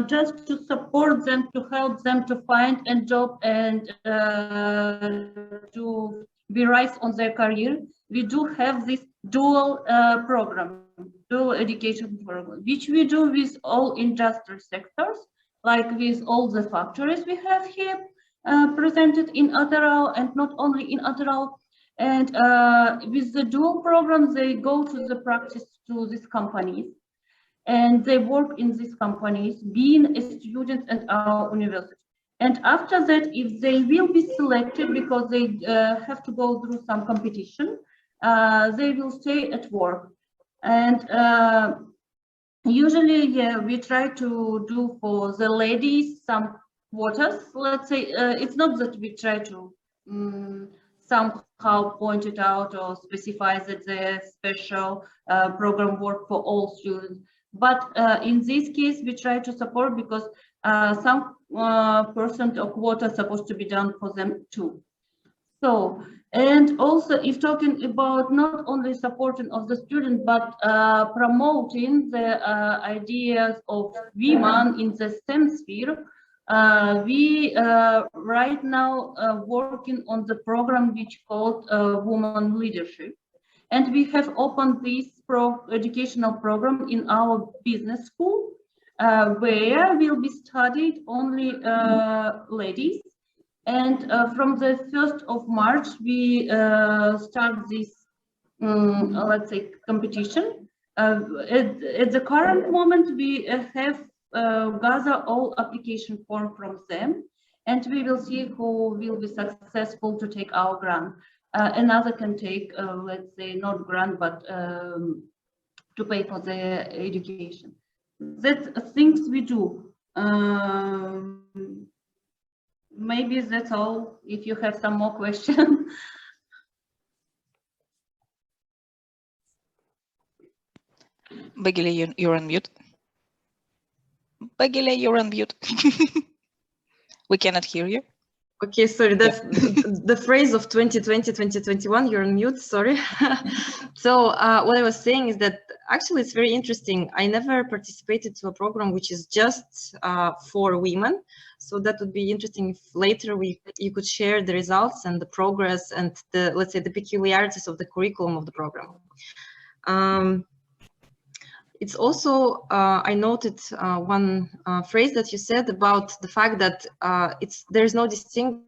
just to support them, to help them to find a job and to be rise on their career, we do have this dual program, dual education program, which we do with all industrial sectors, like with all the factories we have here presented in Atyrau, and not only in Atyrau. And with the dual program, they go to the practice to these companies, and they work in these companies, being a student at our university. And after that, if they will be selected, because they have to go through some competition, they will stay at work. And usually, yeah, we try to do for the ladies some quotas, let's say. It's not that we try to somehow point it out or specify that the special program work for all students. But in this case, we try to support because some percent of quota is supposed to be done for them too. So, and also if talking about not only supporting of the student, but promoting the ideas of women in the STEM sphere, we right now working on the program which called Women Leadership. And we have opened this educational program in our business school, where will be studied only ladies. And from the 1st of March, we start this, let's say, competition. At the current moment, we have gather all application form from them, and we will see who will be successful to take our grant. Another can take, let's say, not grant, but to pay for the education. That's things we do. Maybe that's all. If you have some more questions. Baigile, you're on mute. Baigile, you're on mute. We cannot hear you. Okay, sorry, that's the phrase of 2020, 2021, you're on mute, sorry. So what I was saying is that actually it's very interesting. I never participated to a program which is just for women. So that would be interesting if later you could share the results and the progress and the, let's say, the peculiarities of the curriculum of the program. It's also, I noted one phrase that you said about the fact that there's no distinction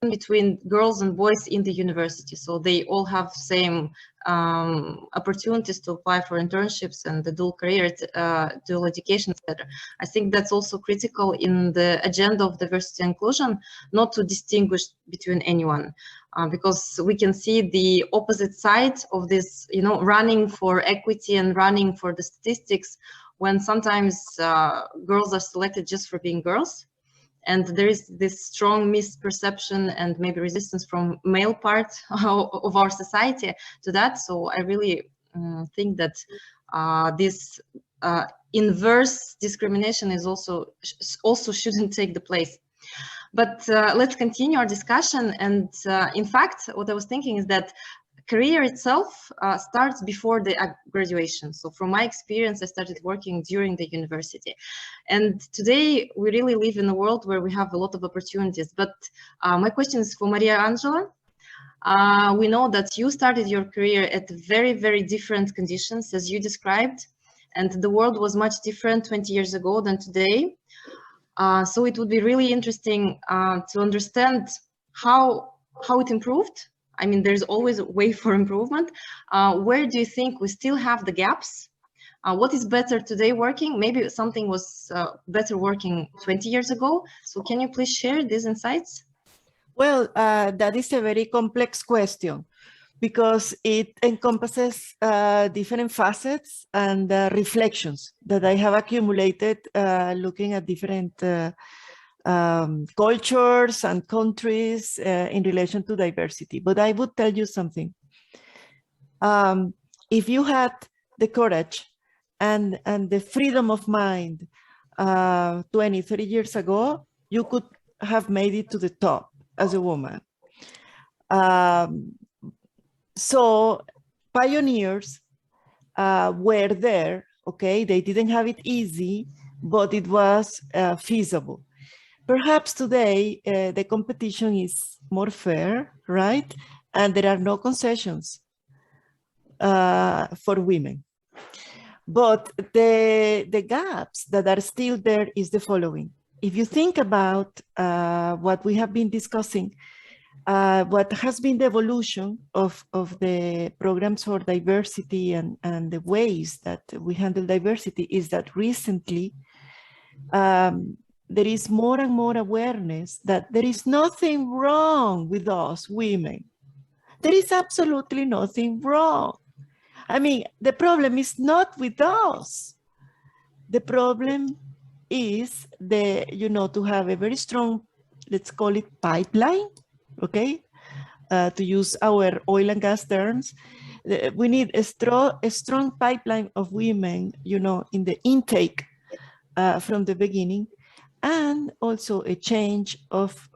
between girls and boys in the university. So they all have same opportunities to apply for internships and the dual career, dual education, etc. I think that's also critical in the agenda of diversity and inclusion, not to distinguish between anyone. Because we can see the opposite side of this, you know, running for equity and running for the statistics, when sometimes girls are selected just for being girls. And there is this strong misperception and maybe resistance from male part of our society to that. So I really think that this inverse discrimination is also shouldn't take the place. But let's continue our discussion. And in fact, what I was thinking is that career itself starts before the graduation. So from my experience, I started working during the university. And today we really live in a world where we have a lot of opportunities. But my question is for Maria Angela. We know that you started your career at very, very different conditions as you described. And the world was much different 20 years ago than today. So it would be really interesting to understand how it improved. I mean, there's always a way for improvement. Where do you think we still have the gaps? What is better today working? Maybe something was better working 20 years ago. So can you please share these insights? Well, that is a very complex question because it encompasses different facets and reflections that I have accumulated looking at different cultures and countries in relation to diversity. But I would tell you something. If you had the courage and the freedom of mind 20, 30 years ago, you could have made it to the top as a woman. So pioneers were there, okay? They didn't have it easy, but it was feasible. Perhaps today the competition is more fair, right? And there are no concessions for women. But the gaps that are still there is the following. If you think about what we have been discussing, what has been the evolution of the programs for diversity and the ways that we handle diversity is that recently there is more and more awareness that there is nothing wrong with us women. There is absolutely nothing wrong. I mean, the problem is not with us. The problem is the, to have a very strong, let's call it pipeline, okay? To use our oil and gas terms, we need a strong pipeline of women, in the intake from the beginning, and also a change of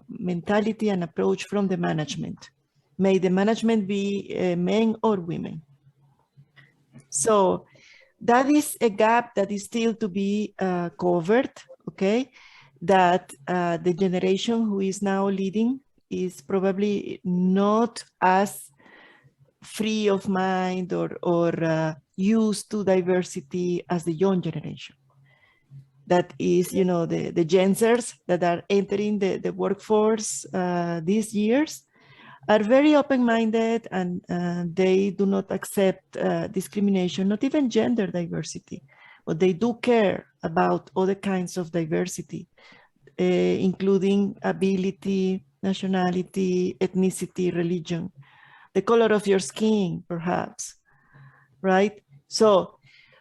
mentality and approach from the management. May the management be men or women. So that is a gap that is still to be covered, okay? That the generation who is now leading is probably not as free of mind or used to diversity as the young generation. That is, the Gen Zers that are entering the workforce these years are very open-minded, and they do not accept discrimination, not even gender diversity, but they do care about other kinds of diversity, including ability, nationality, ethnicity, religion, the color of your skin, perhaps, right? So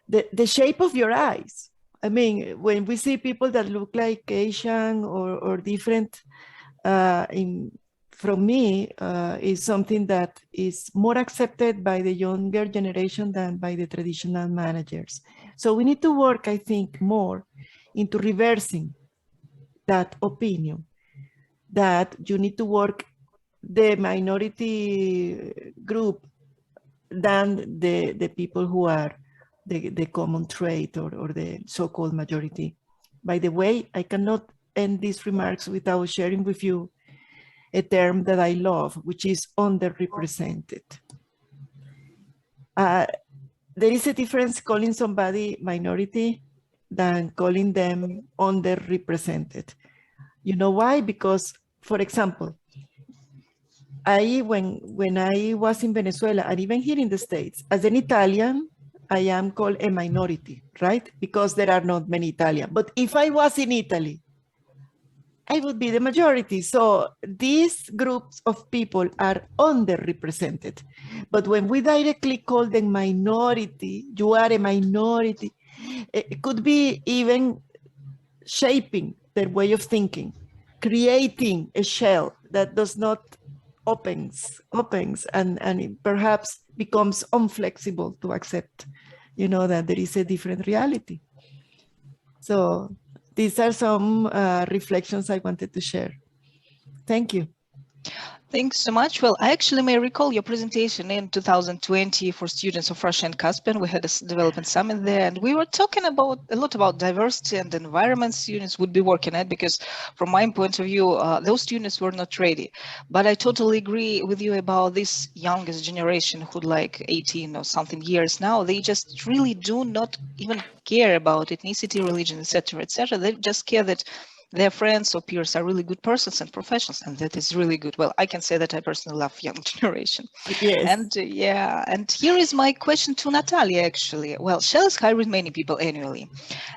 the shape of your eyes. I mean, when we see people that look like Asian or different from me, is something that is more accepted by the younger generation than by the traditional managers. So we need to work, I think, more into reversing that opinion, that you need to work the minority group than the people who are the common trait or the so-called majority. By the way, I cannot end these remarks without sharing with you a term that I love, which is underrepresented. There is a difference calling somebody minority than calling them underrepresented. You know why? Because, for example, when I was in Venezuela and even here in the States, as an Italian, I am called a minority, right? Because there are not many Italians. But if I was in Italy, I would be the majority. So these groups of people are underrepresented. But when we directly call them minority, you are a minority, it could be even shaping their way of thinking, creating a shell that does not opens and it perhaps becomes unflexible to accept, that there is a different reality. So these are some reflections I wanted to share. Thank you. Thanks so much. Well, I actually may recall your presentation in 2020 for students of Russia and Caspian. We had a development summit there, and we were talking a lot about diversity and environment students would be working at, because from my point of view, those students were not ready. But I totally agree with you about this youngest generation who like 18 or something years now. They just really do not even care about ethnicity, religion, etc., etc. They just care that their friends or peers are really good persons and professionals, and that is really good. Well, I can say that I personally love young generation. Yes. And and here is my question to Natalia, actually. Well, Shell is hiring many people annually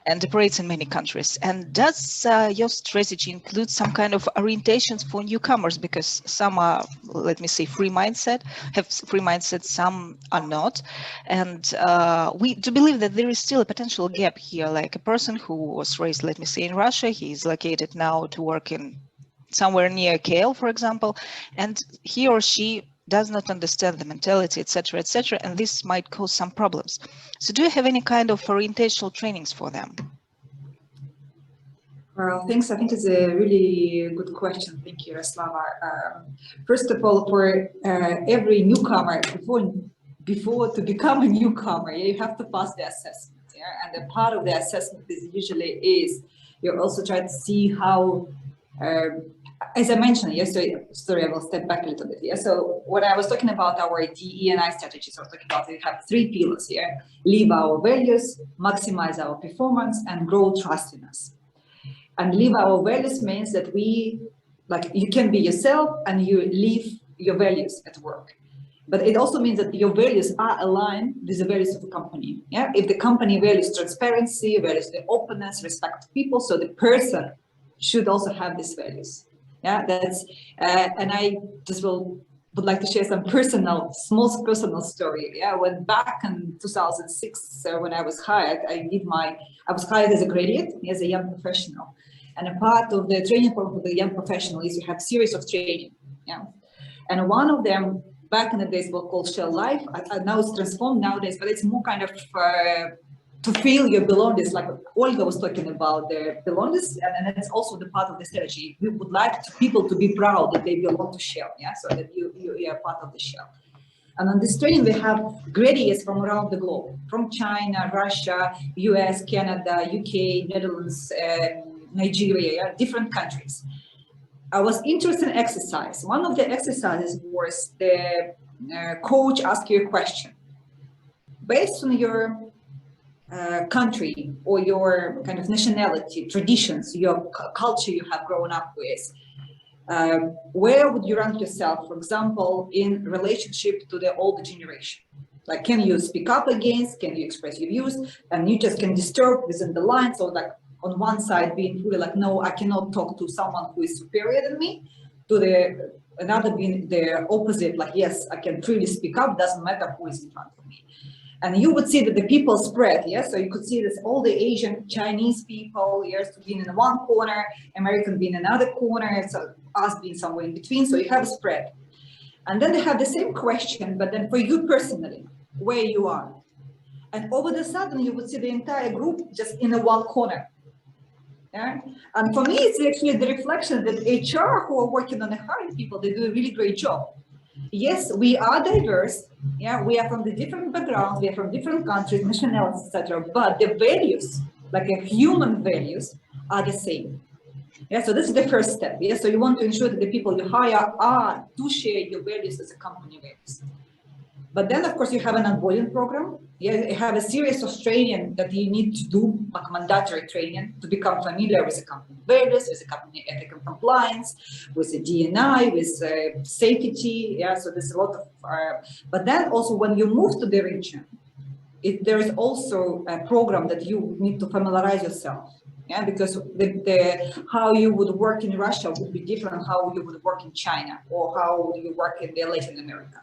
and operates in many countries. And does your strategy include some kind of orientations for newcomers? Because some are, let me say, have free mindset, some are not. And we do believe that there is still a potential gap here, like a person who was raised, let me say, in Russia, he's located now to work in somewhere near KL, for example, and he or she does not understand the mentality, etc., etc., and this might cause some problems. So do you have any kind of orientational trainings for them? Well, thanks. I think it's a really good question. Thank you, Yaroslava. First of all, for every newcomer, before to become a newcomer, you have to pass the assessment. Yeah? And a part of the assessment is usually you also try to see how, as I mentioned yesterday, sorry, I will step back a little bit here. So when I was talking about our D&I strategies, I was talking about we have 3 pillars here: live our values, maximize our performance, and grow trust in us. And live our values means that you can be yourself and you live your values at work. But it also means that your values are aligned with the values of the company. Yeah, if the company values transparency, values the openness, respect to people, so the person should also have these values. Yeah, that's and I just will would like to share some small personal story. Yeah, I went back in 2006 when I was hired. I was hired as a graduate, as a young professional, and a part of the training program for the young professional is you have series of training. Yeah, and one of them back in the days was called Shell Life. Now it's transformed nowadays, but it's more kind of to feel your belongings, like Olga was talking about the belongings, and it's also the part of the strategy. We would like people to be proud that they belong to Shell, yeah, so that you are part of the Shell. And on this training, we have graduates from around the globe, from China, Russia, US, Canada, UK, Netherlands, Nigeria, yeah, different countries. I was interested in exercise. One of the exercises was the coach asked you a question. Based on your country or your kind of nationality, traditions, your culture you have grown up with, where would you rank yourself, for example, in relationship to the older generation? Like, can you speak up against, can you express your views, and you just can disturb within the line? So like on one side being really like, no, I cannot talk to someone who is superior than me, to the another being the opposite, like, yes, I can freely speak up, doesn't matter who is in front of me. And you would see that the people spread, yes? So you could see this, all the Asian, Chinese people, yes, being in one corner, American being in another corner, so us being somewhere in between, so you have a spread. And then they have the same question, but then for you personally, where you are. And over the sudden, you would see the entire group just in a one corner. Yeah? And for me, it's actually the reflection that HR who are working on the hiring people, they do a really great job. Yes, we are diverse. Yeah, we are from the different backgrounds, we are from different countries, nationalities, etc. But the values, like human values, are the same. Yeah, so this is the first step. Yeah, so you want to ensure that the people you hire do share your values as a company values. But then, of course, you have an onboarding program. Yeah, you have a series of training that you need to do, like mandatory training, to become familiar with the company values, with the company ethical compliance, with the D&I, with safety. Yeah, so there's a lot of. But then also, when you move to the region, there is also a program that you need to familiarize yourself. Yeah, because how you would work in Russia would be different how you would work in China or how you work in Latin America.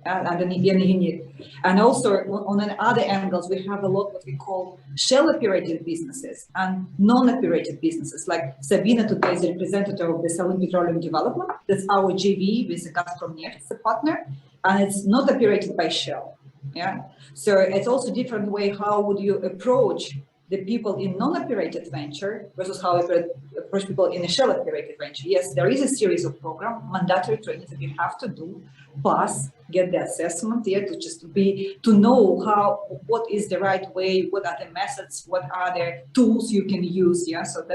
And also on the other angles, we have a lot what we call shell-operated businesses and non-operated businesses. Like Sabina today is a representative of the Salim Petroleum Development. That's our JV with the Gazprom Neft, the partner, and it's not operated by Shell. Yeah, so it's also different way. How would you approach the people in non-operated venture versus how you approach people in a shell-operated venture? Yes, there is a series of program, mandatory trainings that you have to do, pass, get the assessment, yeah, to know what is the right way, what are the methods, what are the tools you can use, yeah. So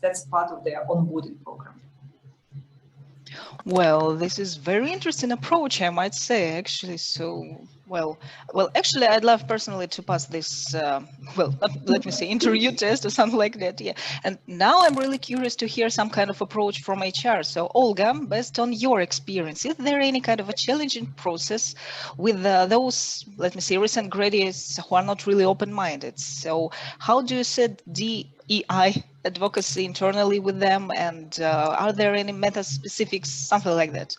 that's part of the onboarding program. Well, this is very interesting approach, I might say, actually. So, well, actually, I'd love personally to pass this, let me say, interview test or something like that. Yeah. And now I'm really curious to hear some kind of approach from HR. So, Olga, based on your experience, is there any kind of a challenging process with those, let me say, recent graduates who are not really open-minded? So, how do you set DEI advocacy internally with them, and are there any meta specifics, something like that?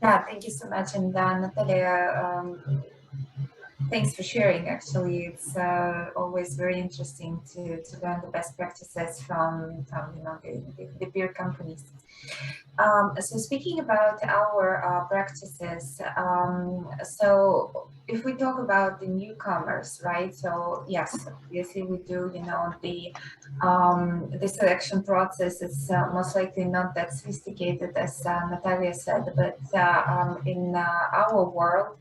Yeah, thank you so much, and Natalia, thanks for sharing. Actually, it's always very interesting to learn the best practices from the peer companies. So speaking about our practices, so if we talk about the newcomers, right? So yes, obviously we do, the selection process is most likely not that sophisticated as Natalia said, but in our world,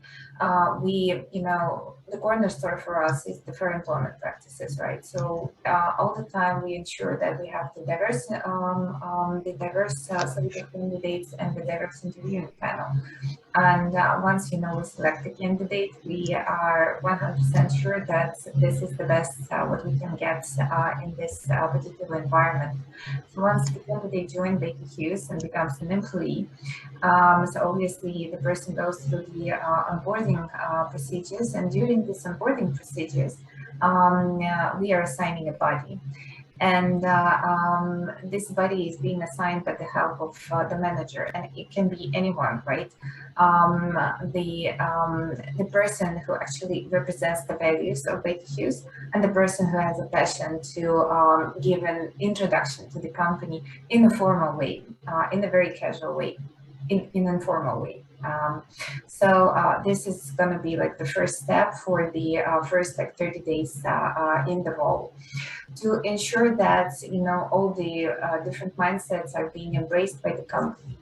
the cornerstone for us is the fair employment practices, right? So all the time we ensure that we have the diverse slate of candidates and the diverse interviewing panel. And once we select the candidate, we are 100% sure that this is the best what we can get in this particular environment. So once the candidate joins Baker Hughes and becomes an employee, so obviously the person goes through the onboarding procedures, and during these onboarding procedures, we are assigning a body. And this body is being assigned by the help of the manager, and it can be anyone, right? The person who actually represents the values of Baker Hughes, and the person who has a passion to give an introduction to the company in a formal way, in a very casual way, in an informal way. So this is going to be like the first step for the first like 30 days in the role, to ensure that, you know, all the different mindsets are being embraced by the company.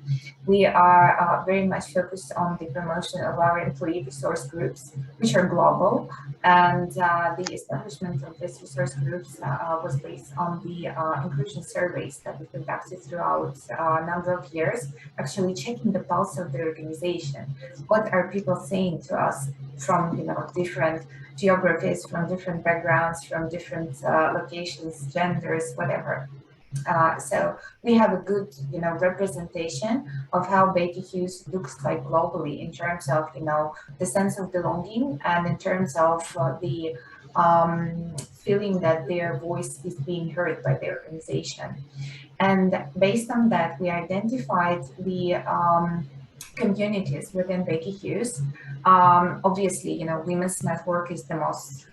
We are very much focused on the promotion of our employee resource groups, which are global, and the establishment of these resource groups was based on the inclusion surveys that we conducted throughout a number of years, actually checking the pulse of the organization. What are people saying to us from, you know, different geographies, from different backgrounds, from different locations, genders, whatever. So we have a good, you know, representation of how Baker Hughes looks like globally in terms of, you know, the sense of belonging, and in terms of the feeling that their voice is being heard by the organization. And based on that, we identified the communities within Baker Hughes. Obviously, you know, women's network is the most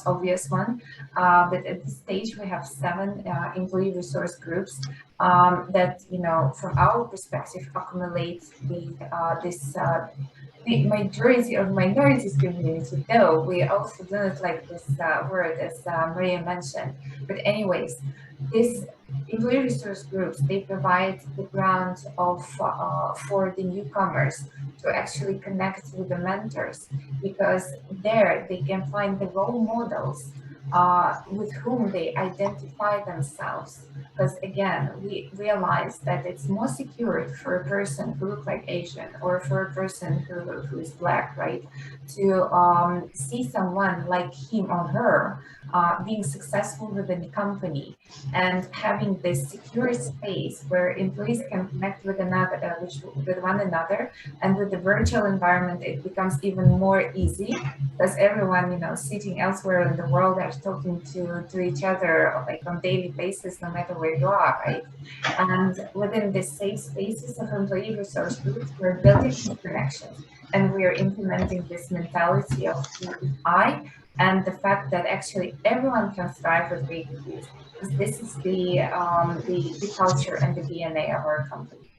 obvious one, but at this stage we have 7 employee resource groups that, you know, from our perspective accumulate the majority of minorities community, though we also don't like this word, as Maria mentioned. But anyways, this employee resource groups, they provide the ground of for the newcomers to actually connect with the mentors, because there they can find the role models with whom they identify themselves. Because again, we realize that it's more secure for a person who looks like Asian, or for a person who is Black, right, to see someone like him or her being successful within the company, and having this secure space where employees can connect with with one another. And with the virtual environment, it becomes even more easy, because everyone, you know, sitting elsewhere in the world, are talking to each other like on daily basis, no matter where you are, right? And within the safe spaces of employee resource groups, we're building connections, and we are implementing this mentality of D&I, and the fact that actually everyone can thrive with Baker Hughes, because this is the culture and the DNA of our company.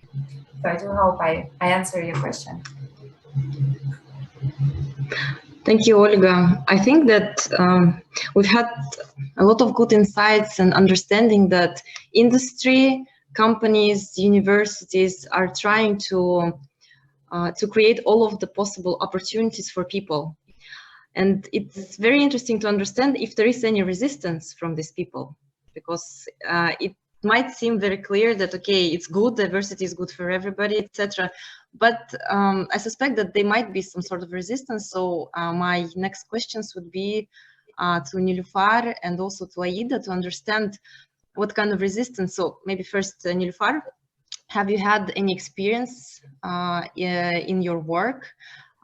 So I do hope I answer your question. Thank you, Olga. I think that we've had a lot of good insights and understanding that industry, companies, universities are trying to create all of the possible opportunities for people. And it's very interesting to understand if there is any resistance from these people, because it might seem very clear that, okay, it's good, diversity is good for everybody, etc. But I suspect that there might be some sort of resistance. So my next questions would be to Nilüfer and also to Aida, to understand what kind of resistance. So maybe first, Nilüfer, have you had any experience in your work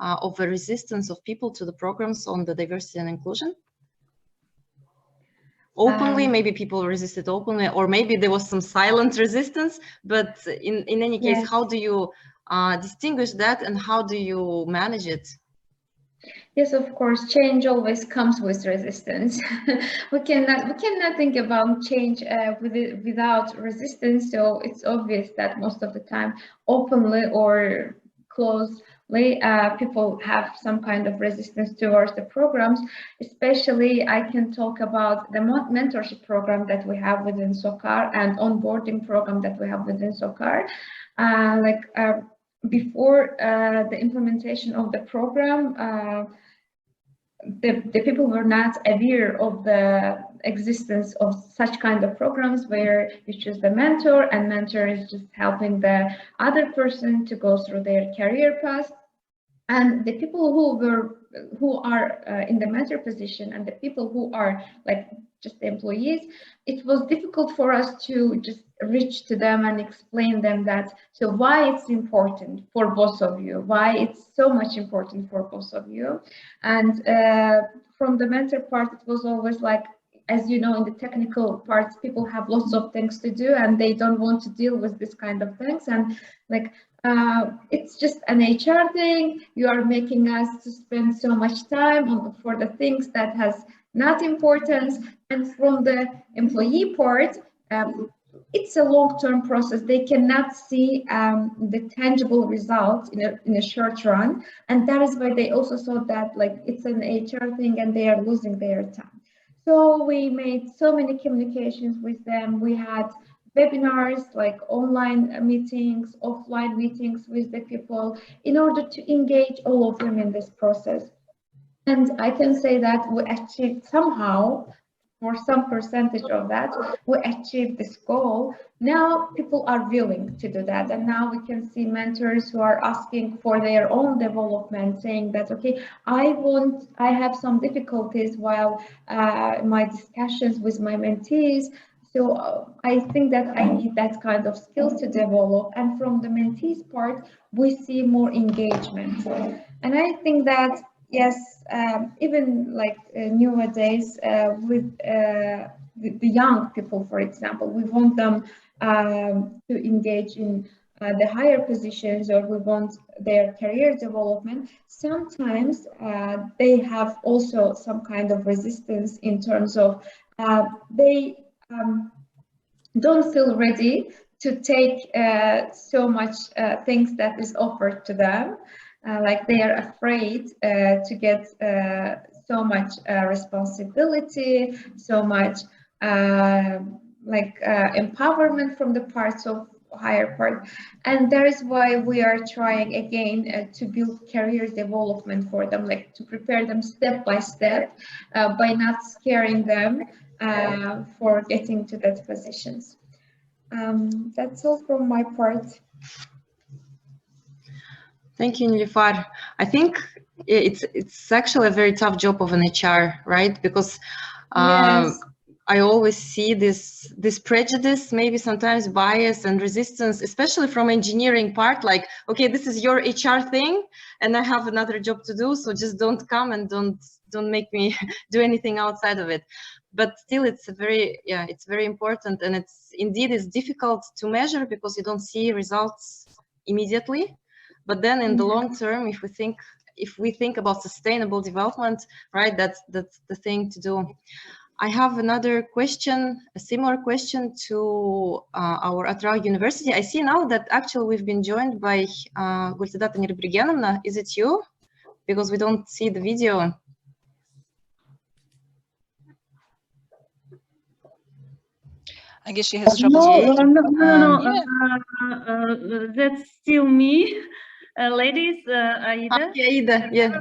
of a resistance of people to the programs on the diversity and inclusion? Openly, maybe people resisted openly, or maybe there was some silent resistance, but in any case, yes. How do you distinguish that, and how do you manage it? Yes, of course, change always comes with resistance. we cannot think about change without resistance. So it's obvious that most of the time, openly or closely, people have some kind of resistance towards the programs. Especially, I can talk about the mentorship program that we have within SOCAR and onboarding program that we have within SOCAR. Before the implementation of the program, the people were not aware of the existence of such kind of programs where you choose the mentor, and mentor is just helping the other person to go through their career path. And the people who are in the mentor position, and the people who are like just the employees, it was difficult for us to just reach to them and explain them that, so why it's important for both of you, why it's so much important for both of you. And from the mentor part, it was always like, as you know, in the technical parts, people have lots of things to do and they don't want to deal with this kind of things. And like, it's just an HR thing. You are making us to spend so much time for the things that has not importance. And from the employee part, it's a long-term process. They cannot see the tangible results in a short run, and that is why they also saw that like it's an HR thing and they are losing their time. So we made so many communications with them. We had webinars, like online meetings, offline meetings with the people in order to engage all of them in this process. And I can say that we achieved somehow, for some percentage of that, we achieved this goal. Now people are willing to do that. And now we can see mentors who are asking for their own development, saying that, okay, I have some difficulties while my discussions with my mentees. So I think that I need that kind of skills to develop. And from the mentees part, we see more engagement. And I think that, yes, even like nowadays with the young people, for example, we want them to engage in the higher positions, or we want their career development. Sometimes they have also some kind of resistance in terms of they don't feel ready to take so much things that is offered to them. Like they are afraid to get so much responsibility, so much empowerment from the parts of higher part. And that is why we are trying again to build career development for them, like to prepare them step by step by not scaring them for getting to that positions. That's all from my part. Thank you, Nilüfer. I think it's actually a very tough job of an HR, right? Because yes. I always see this prejudice, maybe sometimes bias and resistance, especially from engineering part, like, okay, this is your HR thing and I have another job to do, so just don't come and don't make me do anything outside of it. But still, it's very important, and it's difficult to measure because you don't see results immediately. But then in the long term, if we think about sustainable development, right, that's the thing to do. I have another question, a similar question to our Atyrau University. I see now that actually we've been joined by Gultidata Nirbrigenovna. Is it you? Because we don't see the video. I guess she has trouble. No. That's still me, ladies. Aida. Okay, Aida, yeah.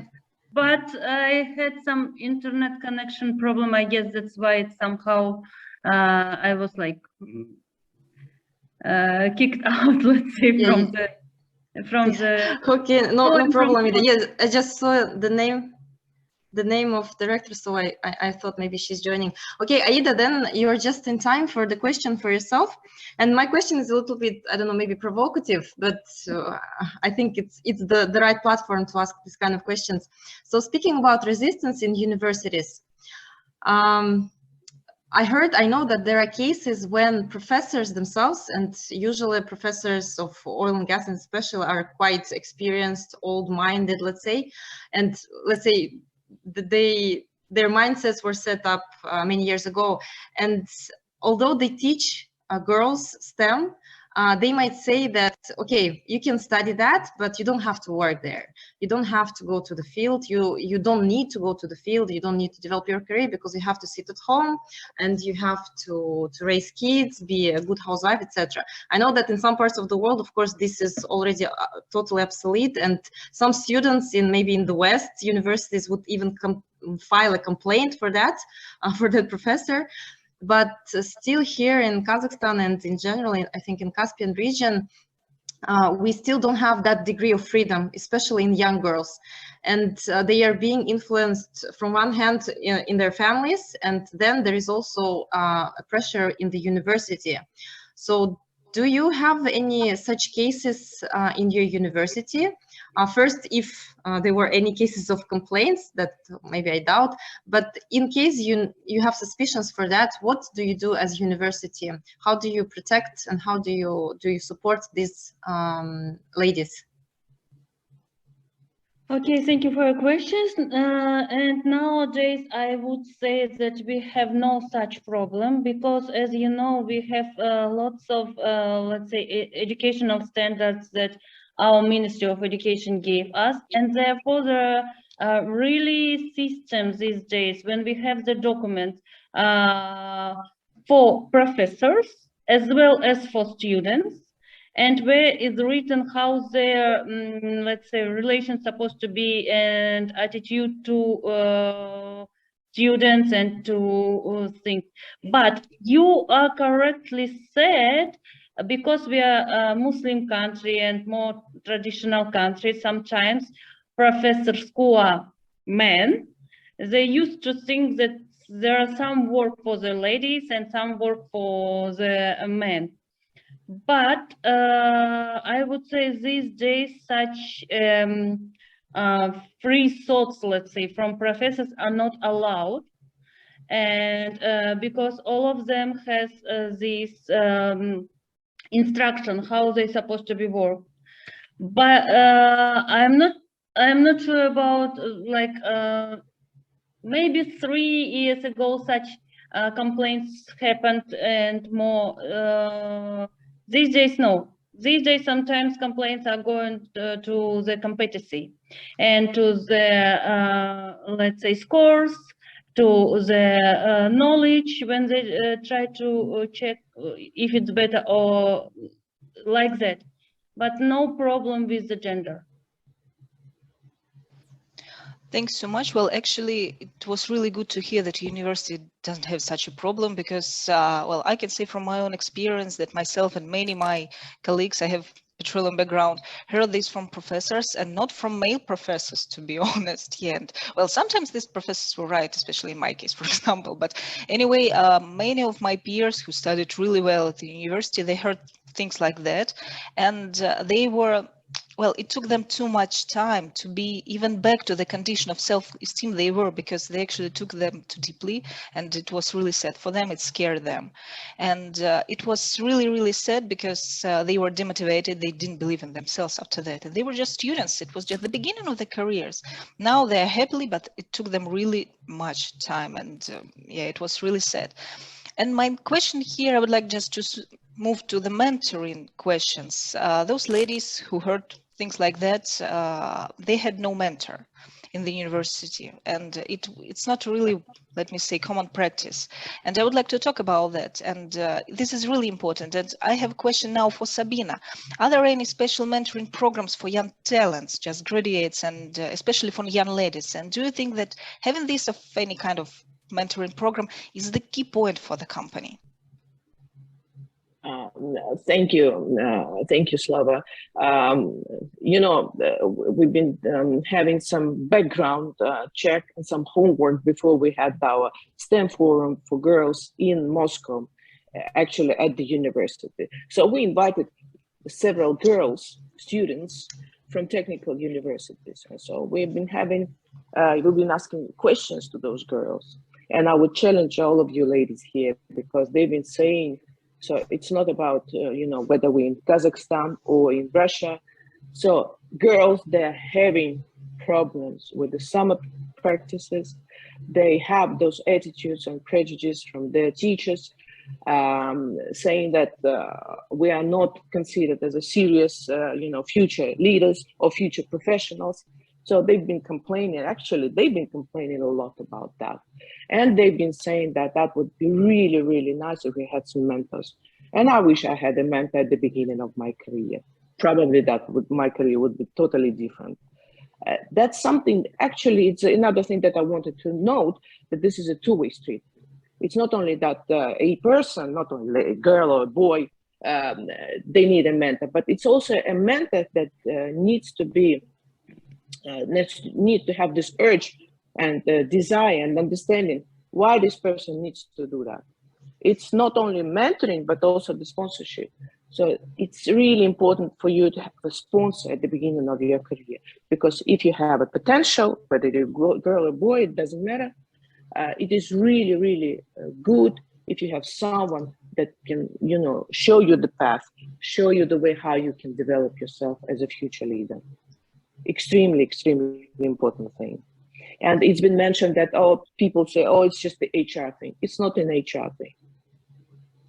But I had some internet connection problem. I guess that's why it somehow I was like kicked out. Let's say from the. Okay, no problem. Yes, I just saw the name of director, so I thought maybe she's joining. Okay, Aida, then you're just in time for the question for yourself. And my question is a little bit, I don't know, maybe provocative, but I think it's the right platform to ask this kind of questions. So speaking about resistance in universities, I know that there are cases when professors themselves, and usually professors of oil and gas in special, are quite experienced, old-minded, let's say, and let's say their mindsets were set up many years ago, and although they teach girls STEM, they might say that, okay, you can study that, but you don't have to work there. You don't have to go to the field. You don't need to go to the field. You don't need to develop your career because you have to sit at home and you have to raise kids, be a good housewife, etc. I know that in some parts of the world, of course, this is already totally obsolete, and some students maybe in the West universities would even file a complaint for that, for the professor. But still here in Kazakhstan and in general, I think in Caspian region, we still don't have that degree of freedom, especially in young girls. And they are being influenced from one hand in their families, and then there is also a pressure in the university. So do you have any such cases in your university? First, if there were any cases of complaints, that maybe I doubt, but in case you have suspicions for that, what do you do as university? How do you protect and how do you support these ladies? Okay, thank you for your questions. And nowadays, I would say that we have no such problem because, as you know, we have lots of, let's say, educational standards that our Ministry of Education gave us, and therefore there are really systems these days when we have the documents for professors as well as for students, and where is written how their, let's say, relation supposed to be and attitude to students and to things. But you are correctly said, because we are a Muslim country and more traditional country, sometimes professors who are men, they used to think that there are some work for the ladies and some work for the men. But I would say these days such free thoughts, let's say, from professors are not allowed, and because all of them has this instruction how they're supposed to be worked. But I'm not sure about like maybe 3 years ago such complaints happened and more. These days, no. These days, sometimes complaints are going to the competency and to the, let's say, scores, to the knowledge when they try to check if it's better or like that. But no problem with the gender. Thanks so much. Well, actually, it was really good to hear that university doesn't have such a problem because, well, I can say from my own experience that myself and many of my colleagues, I have petroleum background, heard this from professors and not from male professors, to be honest. Yeah. And well, sometimes these professors were right, especially in my case, for example. But anyway, many of my peers who studied really well at the university, they heard things like that, and they were, well, it took them too much time to be even back to the condition of self-esteem they were, because they actually took them too deeply, and it was really sad for them. It scared them, and it was really, really sad because they were demotivated. They didn't believe in themselves after that, and they were just students. It was just the beginning of their careers. Now they're happily, but it took them really much time, and yeah, it was really sad. And my question here, I would like just to move to the mentoring questions. Those ladies who heard things like that, they had no mentor in the university, and it's not really, let me say, common practice. And I would like to talk about that, and this is really important. And I have a question now for Sabina. Are there any special mentoring programs for young talents, just graduates, and especially for young ladies? And do you think that having this of any kind of mentoring program is the key point for the company? Thank you. Thank you, Slava. You know, we've been having some background check and some homework before we had our STEM forum for girls in Moscow, actually at the university. So we invited several girls, students from technical universities. And so we've been asking questions to those girls. And I would challenge all of you ladies here, because they've been saying, so it's not about, you know, whether we're in Kazakhstan or in Russia. So girls, they're having problems with the summer practices. They have those attitudes and prejudices from their teachers, saying that we are not considered as a serious, you know, future leaders or future professionals. So they've been complaining, actually, they've been complaining a lot about that. And they've been saying that that would be really, really nice if we had some mentors. And I wish I had a mentor at the beginning of my career. Probably my career would be totally different. That's something, actually, it's another thing that I wanted to note, that this is a two-way street. It's not only that a person, not only a girl or a boy, they need a mentor, but it's also a mentor that needs to be need to have this urge and desire and understanding why this person needs to do that. It's not only mentoring, but also the sponsorship. So it's really important for you to have a sponsor at the beginning of your career, because if you have a potential, whether you're a girl or boy, it doesn't matter. It is really, really good if you have someone that can, you know, show you the path, show you the way how you can develop yourself as a future leader. Extremely, extremely important thing. And it's been mentioned that, oh, people say, oh, it's just the HR thing. It's not an HR thing.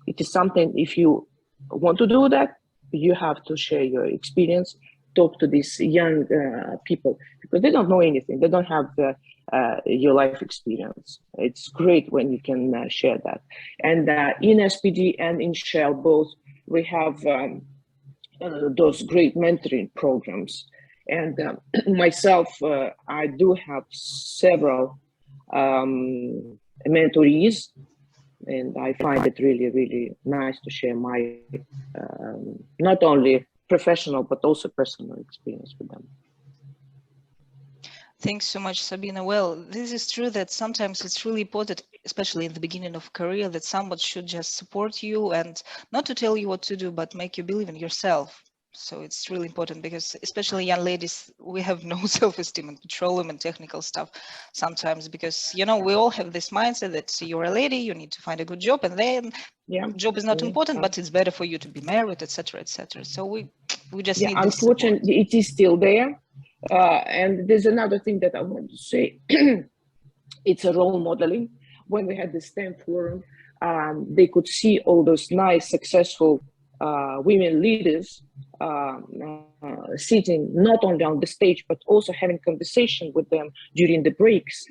It is something, if you want to do that, you have to share your experience, talk to these young people, because they don't know anything. They don't have your life experience. It's great when you can share that. And in SPD and in Shell both, we have those great mentoring programs. And myself, I do have several mentorees, and I find it really, really nice to share my not only professional but also personal experience with them. Thanks so much, Sabina. Well, this is true that sometimes it's really important, especially in the beginning of career, that someone should just support you and not to tell you what to do, but make you believe in yourself. So it's really important because especially young ladies, we have no self-esteem in petroleum and technical stuff sometimes, because, you know, we all have this mindset that you're a lady, you need to find a good job, and then job is not important, but it's better for you to be married, etc., etc. So we just need this support. Unfortunately, it is still there. And there's another thing that I want to say. It's a role modeling. When we had the STEM forum, they could see all those nice, successful women leaders sitting not only on the stage, but also having conversation with them during the breaks.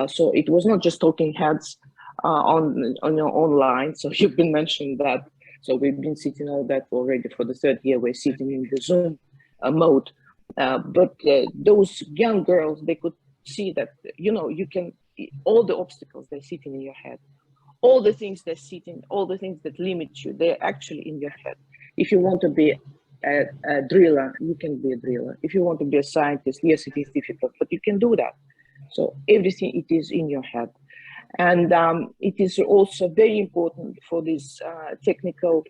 So it was not just talking heads on your online. So you've been mentioning that. So we've been sitting all that already for the third year. We're sitting in the Zoom mode. But those young girls, they could see that, you know, you can, all the obstacles, they're sitting in your head. All the things they're sitting, all the things that limit you, they're actually in your head. If you want to be a driller, you can be a driller. If you want to be a scientist, yes, it is difficult, but you can do that. So everything, it is in your head. And it is also very important for these technical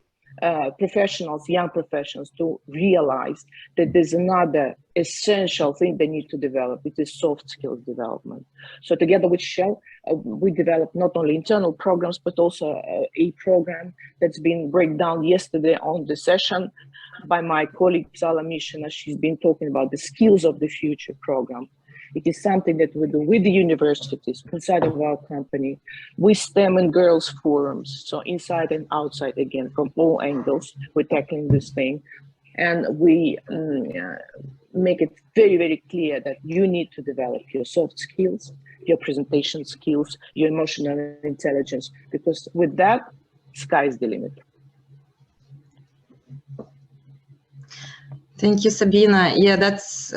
professionals, young professionals, to realize that there's another essential thing they need to develop. It is soft skills development. So together with Shell, we developed not only internal programs, but also a program that's been break down yesterday on the session by my colleague Zala Mishina. She's been talking about the Skills of the Future program. It is something that we do with the universities, inside of our company, with STEM and girls forums. So inside and outside, again, from all angles, we're tackling this thing. And we make it very, very clear that you need to develop your soft skills, your presentation skills, your emotional intelligence, because with that, sky's the limit. Thank you, Sabina. Yeah, that's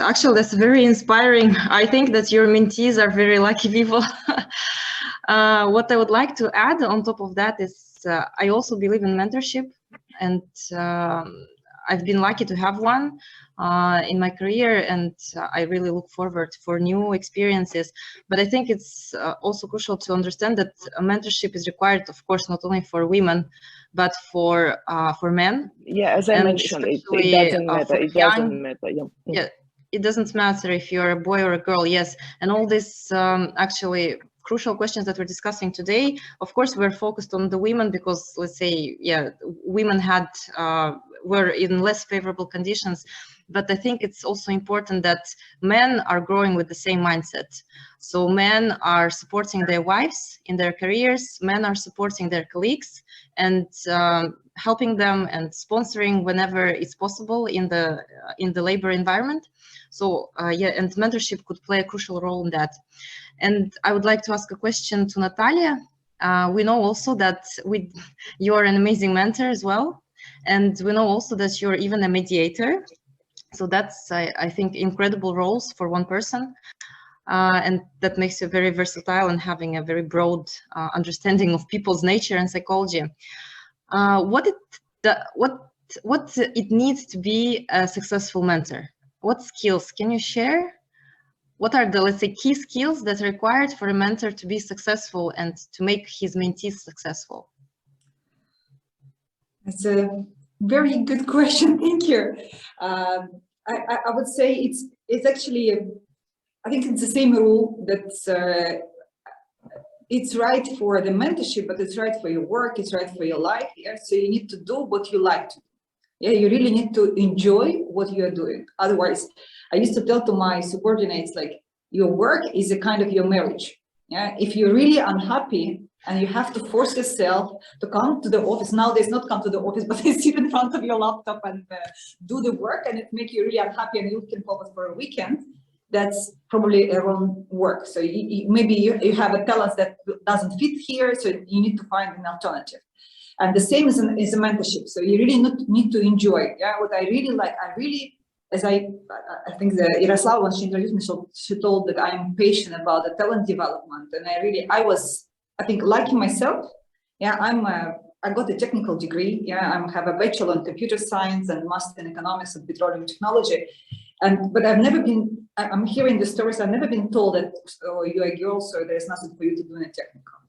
very inspiring. I think that your mentees are very lucky people. What I would like to add on top of that is I also believe in mentorship, and I've been lucky to have one in my career, and I really look forward for new experiences. But I think it's also crucial to understand that a mentorship is required, of course, not only for women, but for men. Yeah, as I mentioned, it doesn't matter. It doesn't matter. Yeah, it doesn't matter if you're a boy or a girl. Yes, and all this actually crucial questions that we're discussing today. Of course, we're focused on the women because, let's say, yeah, women were in less favorable conditions. But I think it's also important that men are growing with the same mindset. So men are supporting their wives in their careers, men are supporting their colleagues and helping them and sponsoring whenever it's possible in the labor environment. So yeah, and mentorship could play a crucial role in that. And I would like to ask a question to Natalia. We know also that you're an amazing mentor as well. And we know also that you're even a mediator. So that's, I think, incredible roles for one person. And that makes you very versatile and having a very broad understanding of people's nature and psychology. What it needs to be a successful mentor? What skills can you share? What are the, let's say, key skills that are required for a mentor to be successful and to make his mentees successful? It's a Very good question. Thank you. I would say it's actually, I think it's the same rule that it's right for the mentorship, but it's right for your work, it's right for your life. Yeah? So you need to do what you like to do. Yeah, you really need to enjoy what you are doing. Otherwise, I used to tell to my subordinates, like, your work is a kind of your marriage. Yeah, if you're really unhappy and you have to force yourself to come to the office, nowadays not come to the office, but sit in front of your laptop and do the work, and it makes you really unhappy and you can focus for a weekend, that's probably a wrong work. So maybe you have a talent that doesn't fit here, so you need to find an alternative. And the same is a mentorship. So you really need to enjoy. Yeah, what I really like, as I think the Yaroslava, when she introduced me, she told that I'm passionate about the talent development, and I was, I think, liking myself. Yeah, I got a technical degree. Yeah, I have a bachelor in computer science and master in economics and petroleum technology. But I've never been, I'm hearing the stories, I've never been told that, oh, you're a girl, so there's nothing for you to do in a technical.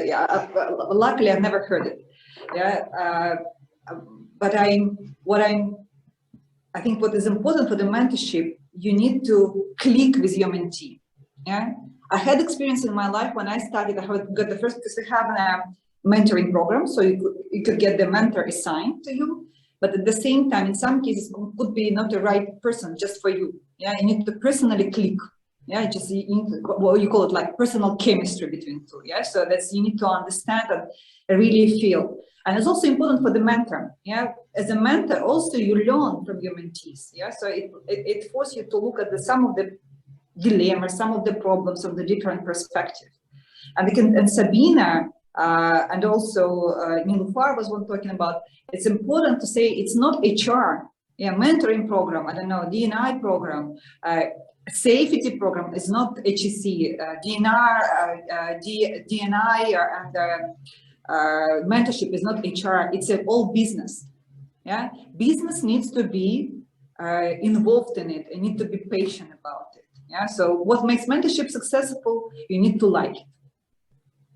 Yeah, luckily I've never heard it. Yeah, but I think what is important for the mentorship, you need to click with your mentee. Yeah, I had experience in my life when I started. I got the first, because we have a mentoring program, so you could get the mentor assigned to you. But at the same time, in some cases, could be not the right person just for you. Yeah, you need to personally click. Yeah, just what you call it, like personal chemistry between two. Yeah, so that's, you need to understand and really feel. And it's also important for the mentor. Yeah, as a mentor, also you learn from your mentees. Yeah, so it forces you to look at some of the dilemmas, some of the problems of the different perspectives. And Sabina and also Nilufar was one talking about. It's important to say it's not HR. Yeah, mentoring program. I don't know, D&I program. Safety program is not HEC, D&I and mentorship is not HR, it's all business. Yeah, business needs to be involved in it and need to be patient about it. Yeah, so what makes mentorship successful, you need to like it.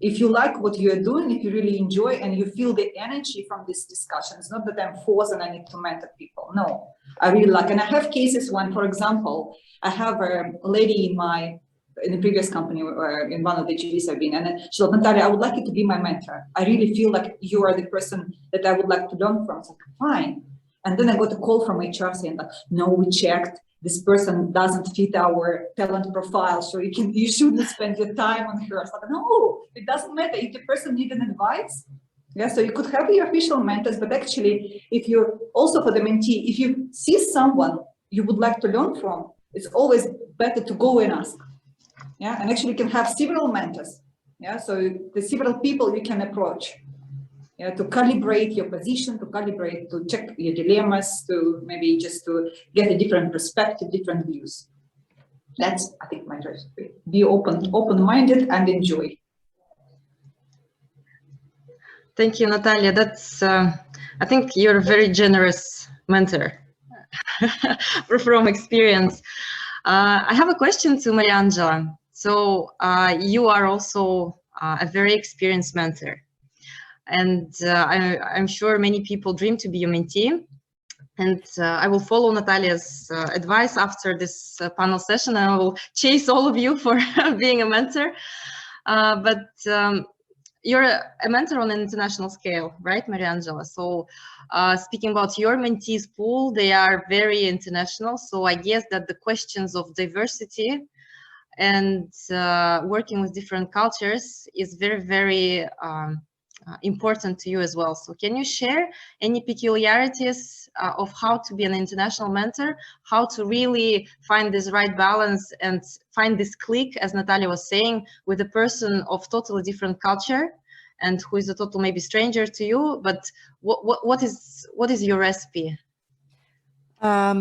If you like what you're doing, if you really enjoy and you feel the energy from this discussion, it's not that I'm forced and I need to mentor people. No, I really like, and I have cases when, for example, I have a lady in the previous company, in one of the GVs I've been, and she said, Natalia, I would like you to be my mentor. I really feel like you are the person that I would like to learn from. It's like, fine. And then I got a call from HR saying that, no, we checked. This person doesn't fit our talent profile, so you shouldn't spend your time on her. So, no, it doesn't matter if the person needs an advice. Yeah, so you could have your official mentors, but actually, if you're also for the mentee, if you see someone you would like to learn from, it's always better to go and ask. Yeah, and actually you can have several mentors. Yeah, so the several people you can approach. Yeah, to calibrate your position, to check your dilemmas, to maybe just to get a different perspective, different views. That's, I think, my advice. Be open-minded and enjoy. Thank you, Natalia. That's, I think you're a very generous mentor from experience. I have a question to Mariangela. So you are also a very experienced mentor. And I'm sure many people dream to be a mentee. And I will follow Natalia's advice after this panel session. I will chase all of you for being a mentor. But you're a mentor on an international scale, right, Mariangela? So speaking about your mentees pool, they are very international. So I guess that the questions of diversity and working with different cultures is very, very important to you as well. So can you share any peculiarities of how to be an international mentor, how to really find this right balance and find this click, as Natalia was saying, with a person of totally different culture and who is a total maybe stranger to you, but what is your recipe? I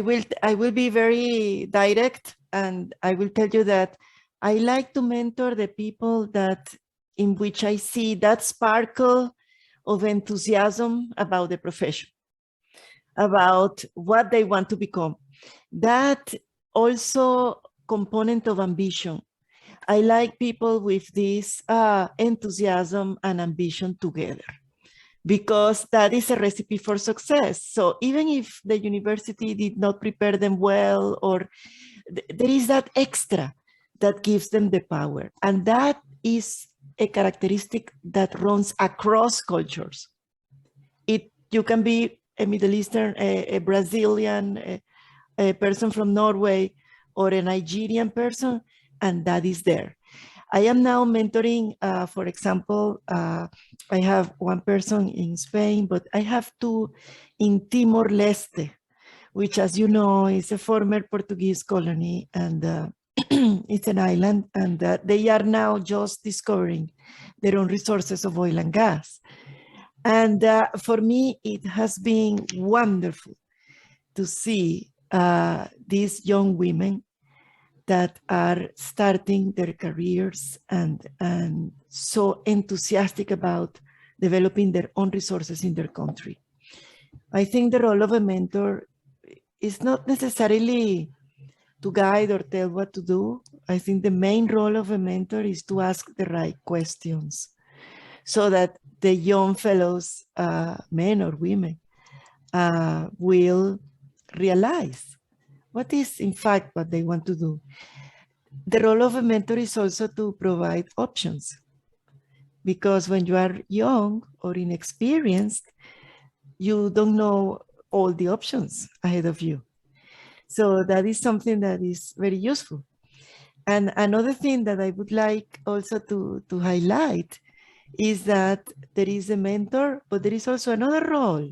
will be very direct, and I will tell you that I like to mentor the people in which I see that sparkle of enthusiasm about the profession, about what they want to become. That also component of ambition. I like people with this enthusiasm and ambition together. because that is a recipe for success. So even if the university did not prepare them well, or there is that extra that gives them the power. And that is a characteristic that runs across cultures. You can be a Middle Eastern, a Brazilian, a person from Norway, or a Nigerian person, and that is there. I am now mentoring, for example, I have one person in Spain, but I have two in Timor-Leste, which, as you know, is a former Portuguese colony, and it's an island, and they are now just discovering their own resources of oil and gas. And for me, it has been wonderful to see these young women that are starting their careers and so enthusiastic about developing their own resources in their country. I think the role of a mentor is not necessarily to guide or tell what to do. I think the main role of a mentor is to ask the right questions so that the young fellows, men or women, will realize what is in fact what they want to do. The role of a mentor is also to provide options, because when you are young or inexperienced, you don't know all the options ahead of you. So that is something that is very useful. And another thing that I would like also to highlight is that there is a mentor, but there is also another role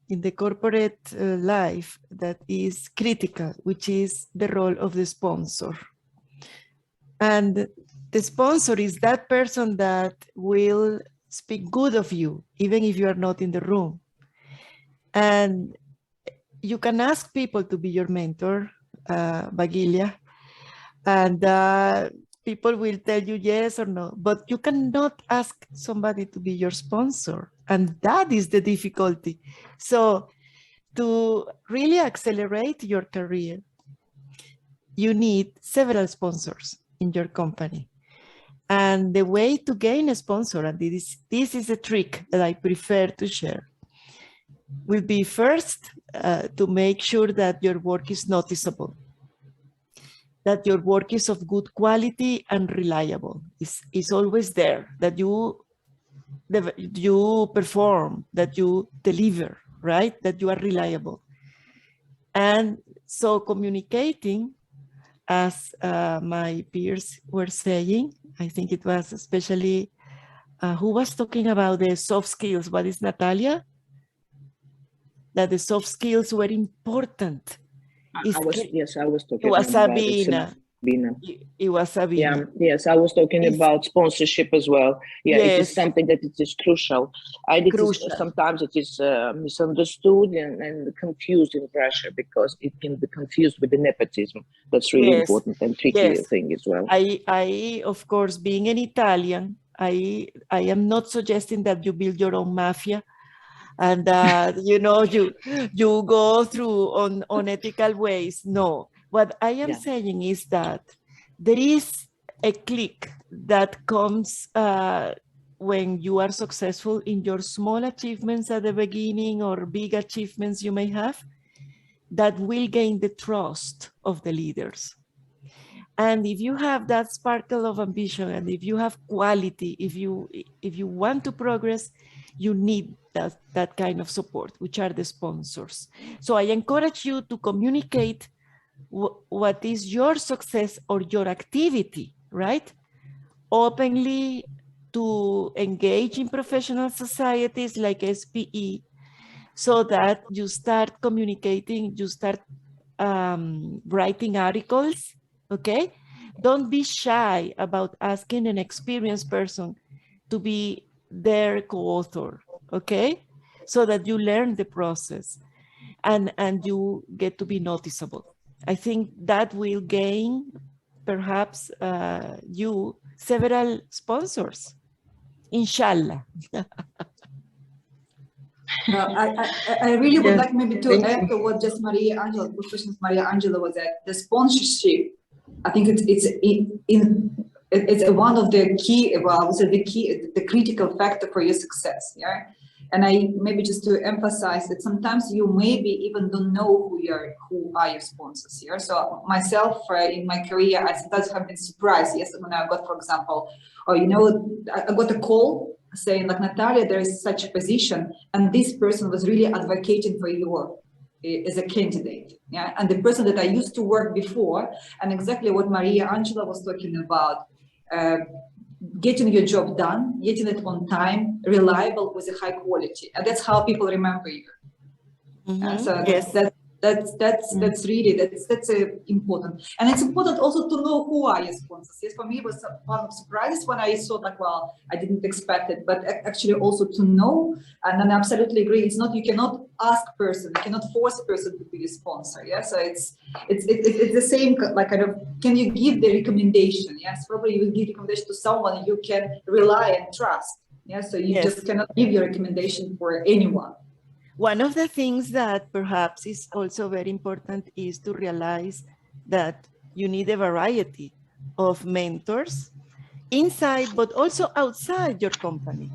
in the corporate life that is critical, which is the role of the sponsor. And the sponsor is that person that will speak good of you, even if you are not in the room. And you can ask people to be your mentor, Bagilia, and people will tell you yes or no, but you cannot ask somebody to be your sponsor. And that is the difficulty. So to really accelerate your career, you need several sponsors in your company. And the way to gain a sponsor, and this is a trick that I prefer to share, will be first to make sure that your work is noticeable, that your work is of good quality and reliable, is always there, that you perform, that you deliver, right? That you are reliable. And so communicating, as my peers were saying, I think it was especially, who was talking about the soft skills? What is Natalia? That the soft skills were important. I was talking it was about Sabina. It was Sabina. Yeah, yes, I was talking about sponsorship as well. Yeah, yes. It is something that it is crucial. Sometimes it is misunderstood and confused in Russia, because it can be confused with the nepotism. That's really important and tricky thing as well. I, of course, being an Italian, I am not suggesting that you build your own mafia and you know, you go through unethical ways. No. What I am saying is that there is a click that comes when you are successful in your small achievements at the beginning or big achievements you may have, that will gain the trust of the leaders. And if you have that sparkle of ambition, and if you have quality, if you want to progress, you need that kind of support, which are the sponsors. So I encourage you to communicate what is your success or your activity, right? Openly, to engage in professional societies like SPE, so that you start communicating, you start writing articles, okay? Don't be shy about asking an experienced person to be their co-author, okay? So that you learn the process and you get to be noticeable. I think that will gain, perhaps, you several sponsors, inshallah. I really would like maybe to add to what just Maria Angela was at the sponsorship. I think it's it's one of the key, well, the critical factor for your success. Yeah. And I maybe just to emphasize that sometimes you maybe even don't know who are your sponsors here. So myself in my career, I sometimes have been surprised. Yes, when I got, for example, or I got a call saying like, Natalia, there is such a position, and this person was really advocating for you as a candidate. Yeah, and the person that I used to work before, and exactly what Maria Angela was talking about. Getting your job done, getting it on time, reliable with a high quality, and that's how people remember you. So yes. that's really important, and it's important also to know who are your sponsors. Yes, for me it was one of surprises when I saw like, well, I didn't expect it, but actually also to know. And I absolutely agree. It's not, you cannot ask person, you cannot force a person to be a sponsor. Yeah, so it's the same, like kind of, can you give the recommendation? Yes, probably you will give recommendation to someone you can rely and trust. Yeah, so you just cannot give your recommendation for anyone. One of the things that perhaps is also very important is to realize that you need a variety of mentors inside, but also outside your company,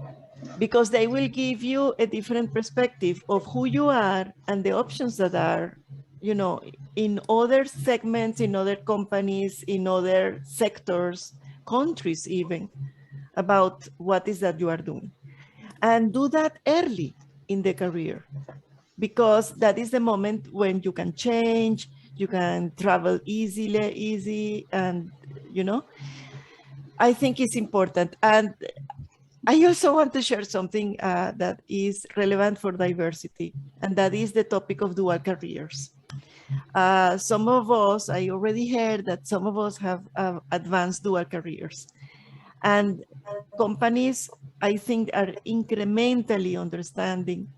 because they will give you a different perspective of who you are and the options that are, you know, in other segments, in other companies, in other sectors, countries even, about what is that you are doing. And do that early in the career, because that is the moment when you can change, you can travel easy, and you know, I think it's important. And I also want to share something that is relevant for diversity, and that is the topic of dual careers. Some of us, I already heard that some of us have advanced dual careers, and companies, I think, are incrementally understanding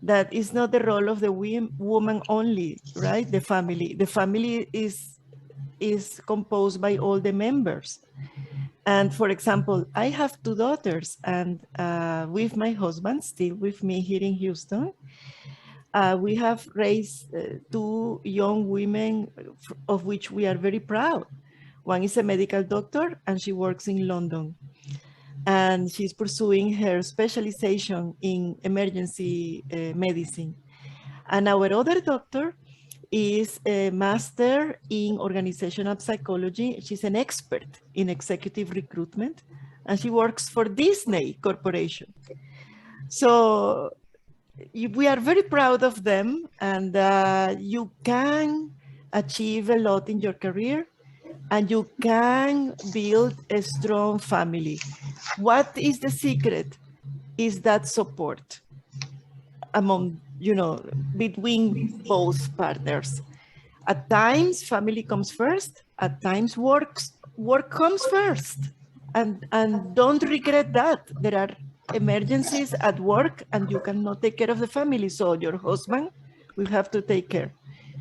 that it's not the role of the woman only, right? The family is composed by all the members. And for example, I have 2 daughters, and with my husband, still with me here in Houston, we have raised 2 young women of which we are very proud. One is a medical doctor, and she works in London. And she's pursuing her specialization in emergency medicine. And our other doctor is a master in organizational psychology. She's an expert in executive recruitment, and she works for Disney Corporation. So we are very proud of them, and you can achieve a lot in your career, and you can build a strong family. What is the secret? Is that support among, you know, between both partners. At times, family comes first. At times, work comes first. And don't regret that. There are emergencies at work, and you cannot take care of the family. So your husband will have to take care.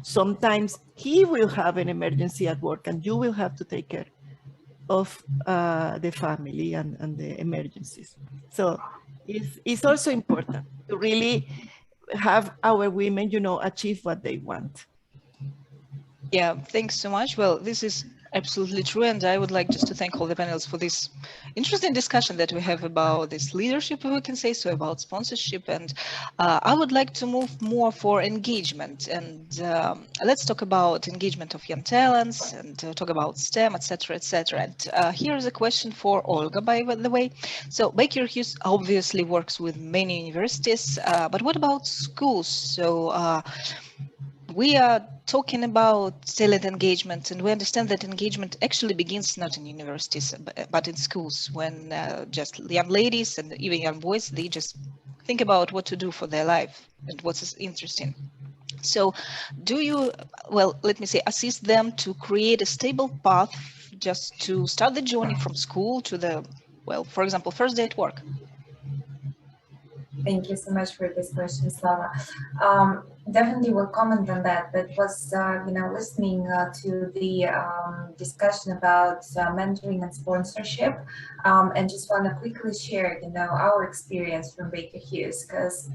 Sometimes he will have an emergency at work, and you will have to take care of the family and the emergencies. So it's also important to really have our women, you know, achieve what they want. Yeah, thanks so much. Well, this is absolutely true. And I would like just to thank all the panelists for this interesting discussion that we have about this leadership, if we can say so, about sponsorship. And I would like to move more for engagement. And let's talk about engagement of young talents and talk about STEM, etc., etc. And here's a question for Olga, by the way. So Baker Hughes obviously works with many universities, but what about schools? So we are talking about talent engagement, and we understand that engagement actually begins not in universities, but in schools, when just young ladies and even young boys, they just think about what to do for their life and what's interesting. So do you, well, let me say, assist them to create a stable path just to start the journey from school to the, well, for example, first day at work? Thank you so much for this question, Slava. Definitely will comment on that, but was listening to the discussion about mentoring and sponsorship, and just want to quickly share our experience from Baker Hughes, because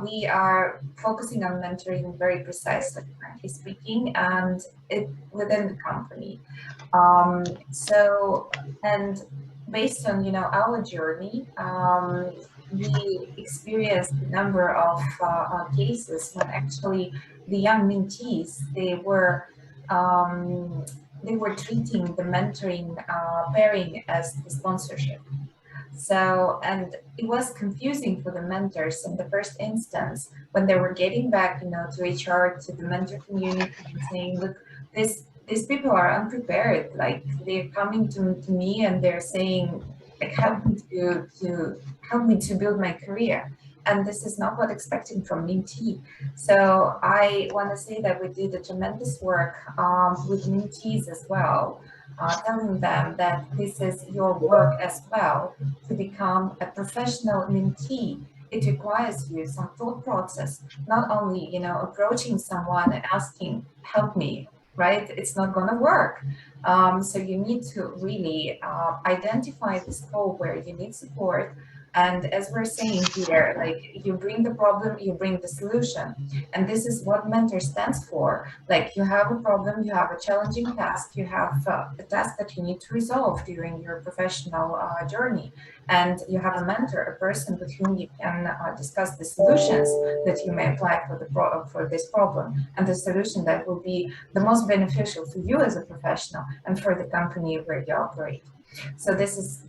we are focusing on mentoring very precisely, frankly speaking, and it within the company. And based on our journey, we experienced a number of cases when actually the young mentees, they were treating the mentoring pairing as the sponsorship. So, and it was confusing for the mentors in the first instance when they were getting back, to HR, to the mentor community, and saying, look, these people are unprepared. Like, they're coming to me and they're saying, like, help me to build my career. And this is not what expecting from mentee. So I want to say that we did a tremendous work with mentees as well, telling them that this is your work as well to become a professional mentee. It requires you some thought process, not only approaching someone and asking, help me, right? It's not going to work. So you need to really identify the scope where you need support. And as we're saying here, like, you bring the problem, you bring the solution. And this is what mentor stands for. Like, you have a problem, you have a challenging task, you have a task that you need to resolve during your professional journey. And you have a mentor, a person with whom you can discuss the solutions that you may apply for this problem, and the solution that will be the most beneficial for you as a professional and for the company where you operate. So this is,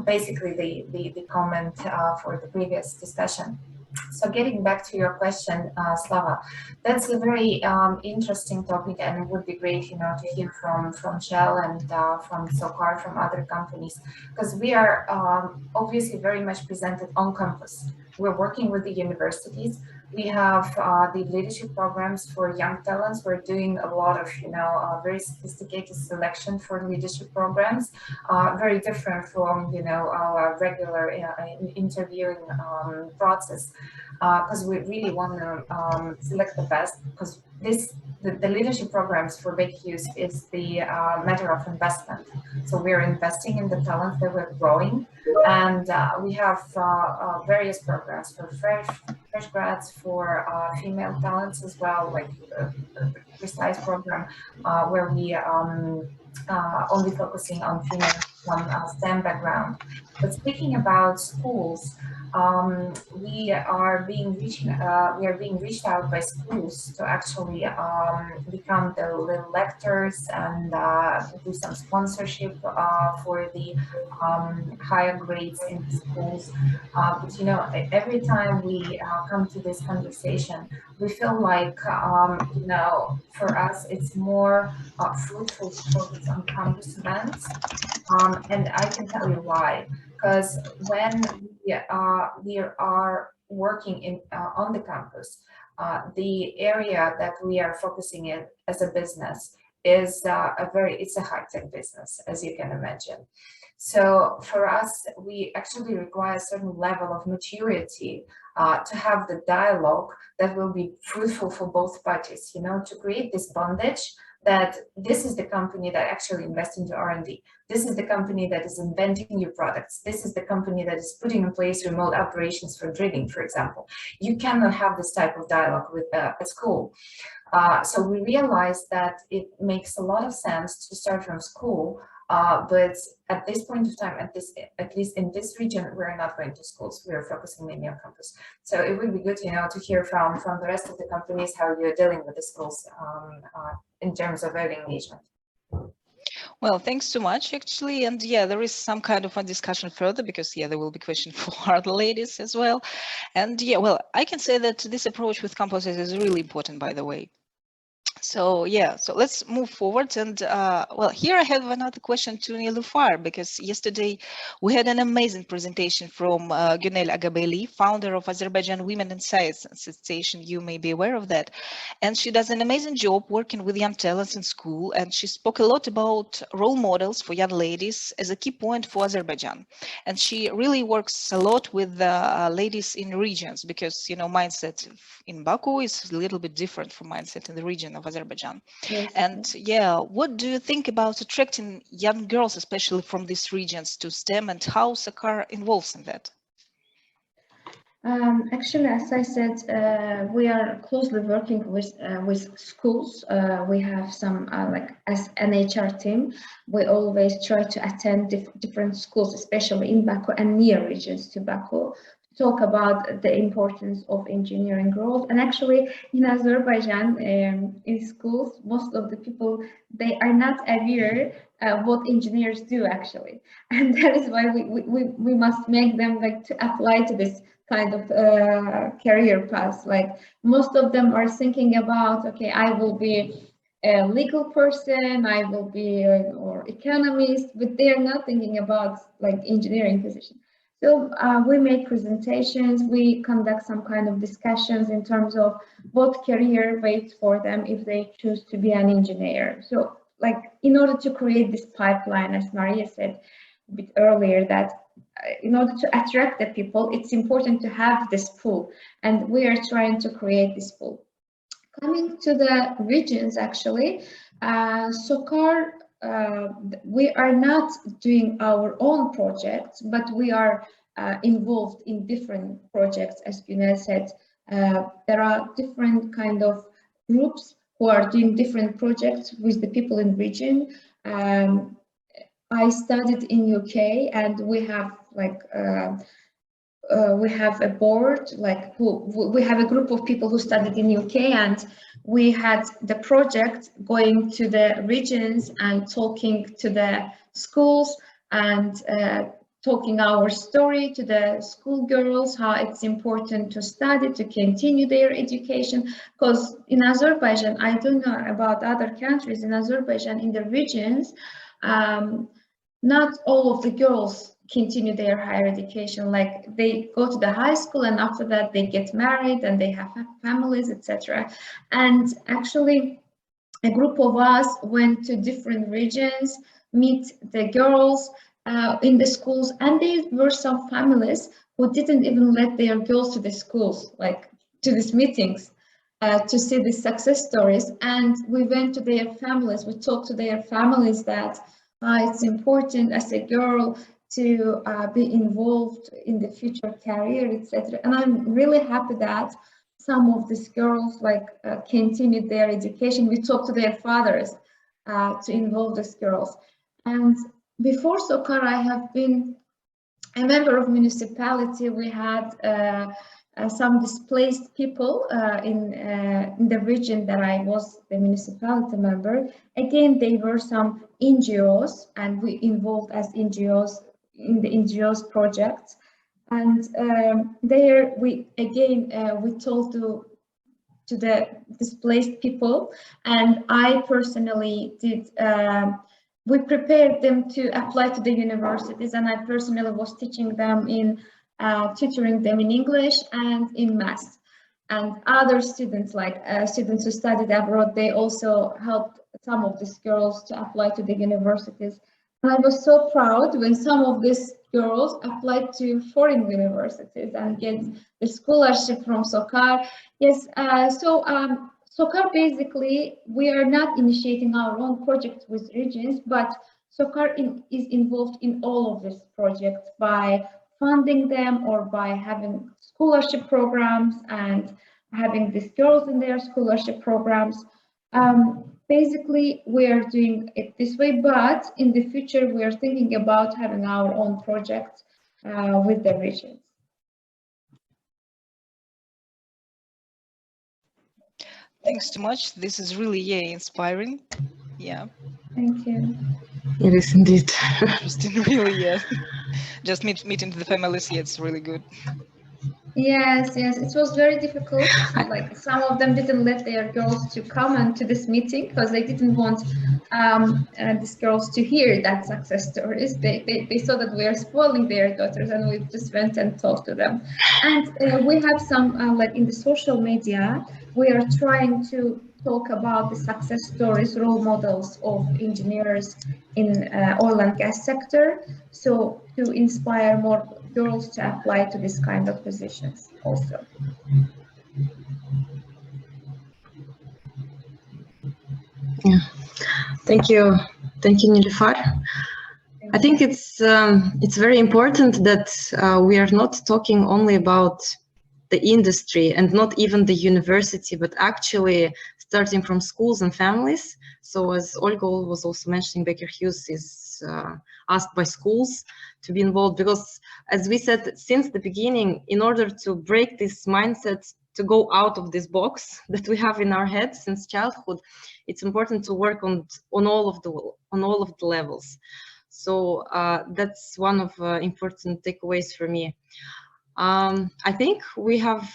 basically the comment for the previous discussion. So getting back to your question, Slava, that's a very interesting topic, and it would be great, to hear from Shell and from SOCAR, from other companies, because we are obviously very much presented on campus. We're working with the universities. We have the leadership programs for young talents. We're doing a lot of, very sophisticated selection for leadership programs, very different from, our regular interviewing process, because we really want to select the best, because the leadership programs for Baker Hughes is the matter of investment. So we're investing in the talent that we're growing, and we have various programs for fresh grads, for female talents as well, like a precise program where we only focusing on female from STEM background. But speaking about schools, we are being reached out by schools to actually become the little lectors and do some sponsorship for the higher grades in the schools. But every time we come to this conversation, we feel like for us it's more fruitful to focus on campus events, and I can tell you why. Because when we are working on the campus, the area that we are focusing in as a business is it's a high-tech business, as you can imagine. So for us, we actually require a certain level of maturity to have the dialogue that will be fruitful for both parties, to create this bondage that this is the company that actually invests into R&D. This is the company that is inventing new products. This is the company that is putting in place remote operations for drilling, for example. You cannot have this type of dialogue with at school. So we realized that it makes a lot of sense to start from school, but at this point of time, at least in this region, we're not going to schools. We're focusing mainly on campus. So it would be good, to hear from the rest of the companies how you're dealing with the schools in terms of early engagement. Well, thanks so much, actually. And yeah, there is some kind of a discussion further, because there will be question for other ladies as well. And yeah, well, I can say that this approach with campuses is really important, by the way. So yeah, so let's move forward. And well, here I have another question to Nilufar, because yesterday we had an amazing presentation from Günel Agabeli, founder of Azerbaijan Women in Science Association. You may be aware of that. And she does an amazing job working with young talents in school. And she spoke a lot about role models for young ladies as a key point for Azerbaijan. And she really works a lot with ladies in regions, because, you know, mindset in Baku is a little bit different from mindset in the region of Azerbaijan. Yes, And yeah, what do you think about attracting young girls, especially from these regions, to STEM, and how Sakar involves in that? Actually, as I said, we are closely working with schools. We have some, like as an HR team, we always try to attend different schools, especially in Baku and near regions to Baku, talk about the importance of engineering growth. And actually in Azerbaijan, in schools, most of the people, they are not aware what engineers do actually. And that is why we must make them like to apply to this kind of career path. Like most of them are thinking about, okay, I will be a legal person, I will be or economist, but they are not thinking about like engineering position. So we make presentations, we conduct some kind of discussions in terms of what career waits for them if they choose to be an engineer. So like in order to create this pipeline, as Maria said a bit earlier, that in order to attract the people, it's important to have this pool, and we are trying to create this pool. Coming to the regions, actually, SOCAR, we are not doing our own projects, but we are involved in different projects. As Günel said, there are different kind of groups who are doing different projects with the people in region. I studied in UK, and we have like we have a board, like we have a group of people who studied in UK, and we had the project going to the regions and talking to the schools and talking our story to the schoolgirls, how it's important to study, to continue their education. Because in Azerbaijan, I don't know about other countries, in Azerbaijan, in the regions, not all of the girls continue their higher education. Like they go to the high school, and after that they get married and they have families, etc. And actually a group of us went to different regions, meet the girls in the schools, and there were some families who didn't even let their girls to the schools, like to these meetings, to see the success stories. And we went to their families, we talked to their families that it's important as a girl to be involved in the future career, etc. And I'm really happy that some of these girls like continued their education. We talked to their fathers to involve these girls. And before SOCAR, I have been a member of municipality. We had some displaced people in the region that I was the municipality member. Again, they were some NGOs, and we involved as NGOs in the NGOs projects. And there we again we told to the displaced people, and I personally did. We prepared them to apply to the universities, and I personally was teaching them in tutoring them in English and in math. And other students, like students who studied abroad, they also helped some of these girls to apply to the universities. And I was so proud when some of these girls applied to foreign universities and get the scholarship from SOCAR. Yes, SOCAR, basically, we are not initiating our own projects with regions, but SOCAR is involved in all of these projects by funding them or by having scholarship programs and having these girls in their scholarship programs. Basically, we are doing it this way, but in the future, we are thinking about having our own projects with the regions. Thanks so much. This is really inspiring. Yeah. Thank you. It is indeed. Interesting, really, yeah. Just meeting the families, yeah, it's really good. Yes, it was very difficult. Like some of them didn't let their girls to come to this meeting because they didn't want these girls to hear that success stories. They saw that we are spoiling their daughters, and we just went and talked to them. And we have some like in the social media, we are trying to talk about the success stories, role models of engineers in oil and gas sector. So to inspire more girls to apply to this kind of positions also. Yeah, thank you, Nilüfer. I think it's very important that we are not talking only about the industry and not even the university, but actually starting from schools and families. So as Olga was also mentioning, Baker Hughes is asked by schools to be involved, because as we said since the beginning, in order to break this mindset, to go out of this box that we have in our heads since childhood, it's important to work on all of the levels. So that's one of important takeaways for me. I think we have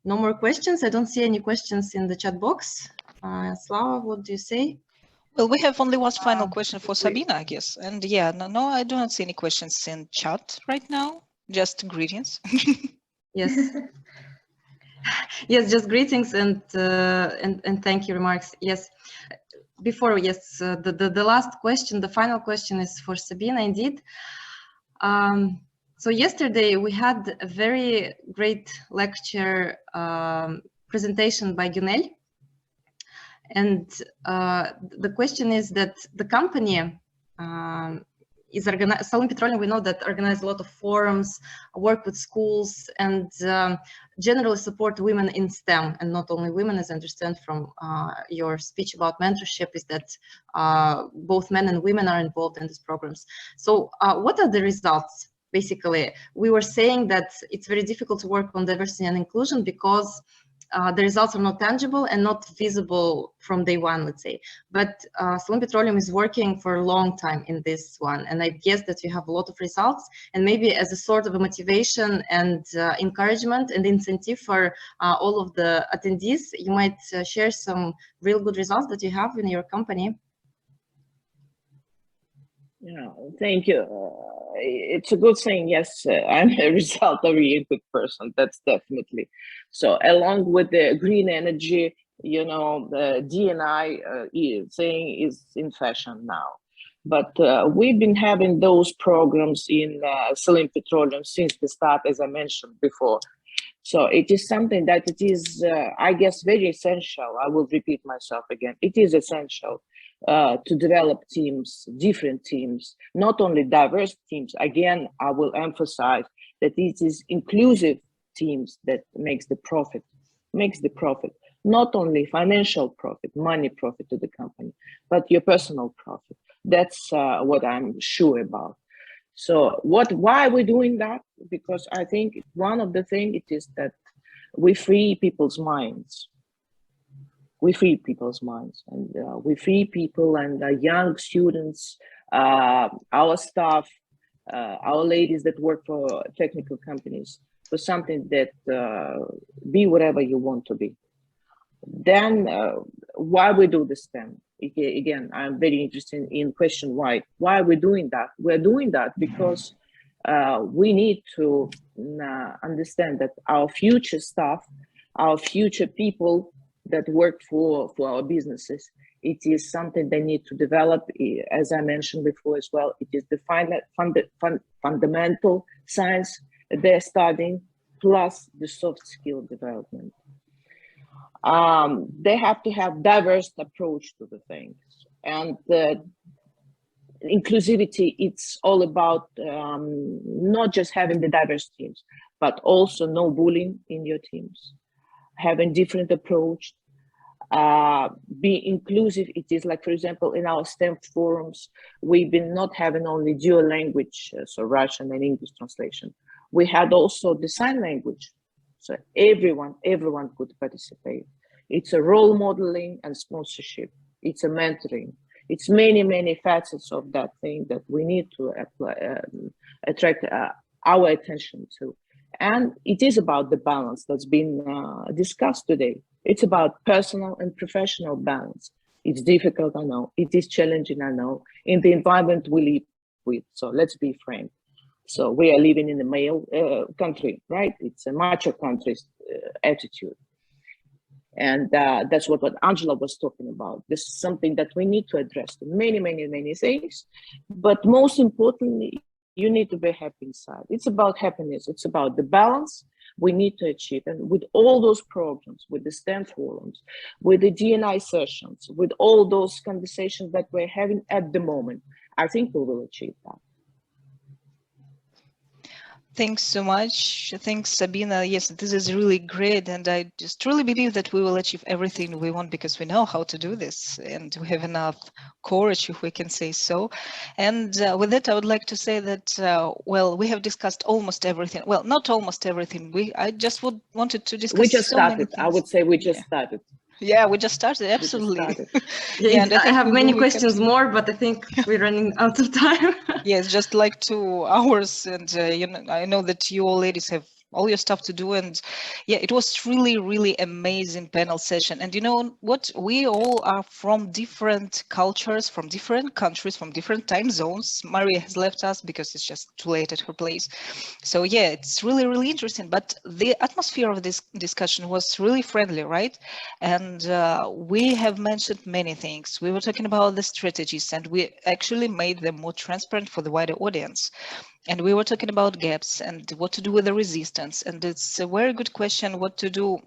no more questions. I don't see any questions in the chat box. Slava, what do you say? Well, we have only one final question for Sabina, I guess. And yeah, no, I do not see any questions in chat right now. Just greetings. Yes. Yes, just greetings and thank you remarks. Yes. Before, yes, the last question, the final question is for Sabina, indeed. So yesterday we had a very great lecture presentation by Günel. And the question is that the company is organized, Salon Petroleum, we know that organize a lot of forums, work with schools, and generally support women in STEM, and not only women, as I understand from your speech about mentorship, is that both men and women are involved in these programs. So what are the results? Basically, we were saying that it's very difficult to work on diversity and inclusion because the results are not tangible and not visible from day one, let's say. But Salon Petroleum is working for a long time in this one. And I guess that you have a lot of results, and maybe as a sort of a motivation and encouragement and incentive for all of the attendees, you might share some real good results that you have in your company. Yeah, thank you. It's a good thing. Yes, I'm a result-oriented person. That's definitely. So along with the green energy, you know, the D&I thing is in fashion now. But we've been having those programs in Salon Petroleum since the start, as I mentioned before. So it is something that it is, I guess, very essential. I will repeat myself again. It is essential to develop teams, different teams, not only diverse teams. Again, I will emphasize that it is inclusive teams that makes the profit, not only financial profit, money profit to the company, but your personal profit. That's what I'm sure about. So why are we doing that? Because I think one of the things it is that we free people's minds. We free people's minds, and we free people and young students, our staff, our ladies that work for technical companies, for something that be whatever you want to be. Then why we do this then? Again, I'm very interested in question why. Why are we doing that? We're doing that because we need to understand that our future staff, our future people that work for our businesses, it is something they need to develop. As I mentioned before as well, it is the fundamental science they're studying, plus the soft skill development. They have to have diverse approach to the things, and inclusivity, it's all about not just having the diverse teams, but also no bullying in your teams, having different approach, be inclusive. It is like, for example, in our STEM forums, we've been not having only dual language, so Russian and English translation. We had also the sign language, so everyone could participate. It's a role modeling and sponsorship. It's a mentoring. It's many facets of that thing that we need to apply, attract our attention to. And it is about the balance that's been discussed today. It's about personal and professional balance. It's difficult, I know. It is challenging, I know, in the environment we live with. So let's be frank. So we are living in a male country, right? It's a macho country's attitude. And that's what Angela was talking about. This is something that we need to address. Many, many, many things. But most importantly, you need to be happy inside. It's about happiness. It's about the balance we need to achieve. And with all those programs, with the STEM forums, with the D&I sessions, with all those conversations that we're having at the moment, I think we will achieve that. Thanks so much. Thanks, Sabina. Yes, this is really great. And I just truly believe that we will achieve everything we want because we know how to do this and we have enough courage, if we can say so. And with that, I would like to say that, well, we have discussed almost everything. Well, not almost everything. I just wanted to discuss. We just started. I would say we just started. Yeah, we just started. Absolutely. Just started. Yeah, I have many questions more, but I think we're running out of time. Yes, just like 2 hours, and you know, I know that you all ladies have all your stuff to do, and yeah, it was really, really amazing panel session. And you know what? We all are from different cultures, from different countries, from different time zones. Maria has left us because it's just too late at her place. So yeah, it's really, really interesting. But the atmosphere of this discussion was really friendly, right? And we have mentioned many things. We were talking about the strategies, and we actually made them more transparent for the wider audience. And we were talking about gaps and what to do with the resistance. And it's a very good question what to do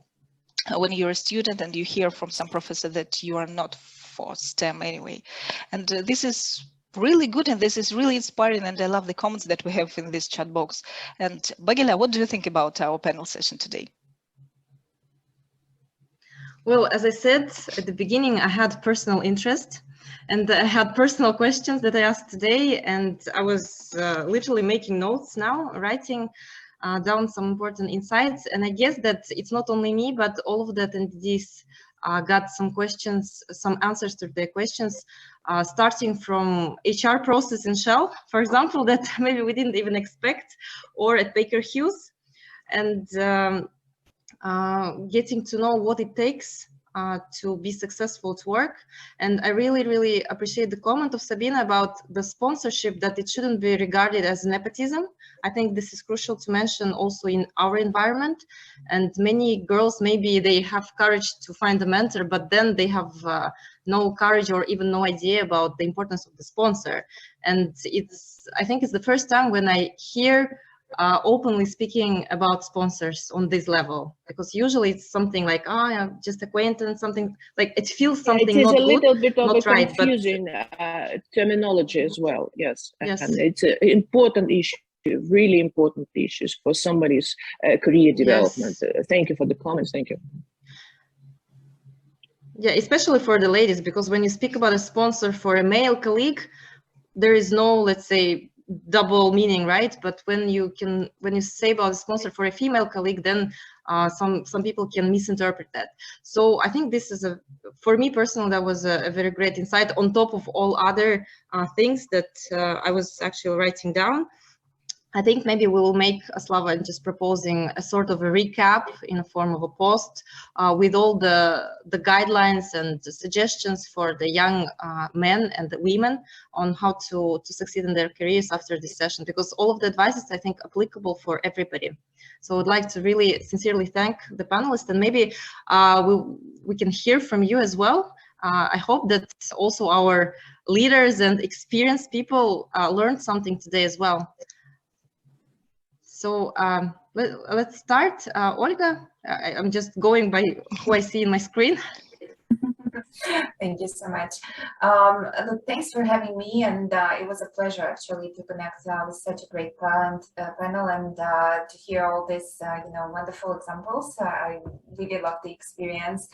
when you're a student and you hear from some professor that you are not for STEM anyway. And this is really good and this is really inspiring, and I love the comments that we have in this chat box. And Bagila, what do you think about our panel session today? Well, as I said at the beginning, I had personal interest. And I had personal questions that I asked today, and I was literally making notes now, writing down some important insights. And I guess that it's not only me, but all of the attendees got some questions, some answers to their questions, starting from HR process in Shell, for example, that maybe we didn't even expect, or at Baker Hughes, and getting to know what it takes to be successful at work. And I really, really appreciate the comment of Sabina about the sponsorship, that it shouldn't be regarded as nepotism. I think this is crucial to mention also in our environment. And many girls, maybe they have courage to find a mentor, but then they have no courage or even no idea about the importance of the sponsor. And I think it's the first time when I hear openly speaking about sponsors on this level, because usually it's something like, oh, yeah, just acquaintance, something like it feels something. It is not a little good, bit of a right, confusing terminology as well. Yes, yes. And it's an important issue, really important issues for somebody's career development. Yes. Thank you for the comments. Thank you. Yeah, especially for the ladies, because when you speak about a sponsor for a male colleague, there is no, let's say, double meaning, right? But when you say about a sponsor for a female colleague, then some people can misinterpret that. So I think this is for me personally, that was a very great insight on top of all other things that I was actually writing down. I think maybe we will make, Slava, just proposing a sort of a recap in the form of a post with all the guidelines and the suggestions for the young men and the women on how to succeed in their careers after this session, because all of the advice is, I think, applicable for everybody. So I would like to really sincerely thank the panelists, and maybe we can hear from you as well. I hope that also our leaders and experienced people learned something today as well. So let's start. Olga, I'm just going by who I see in my screen. Thank you so much. Thanks for having me, and it was a pleasure actually to connect with such a great panel and to hear all these wonderful examples. I really love the experience.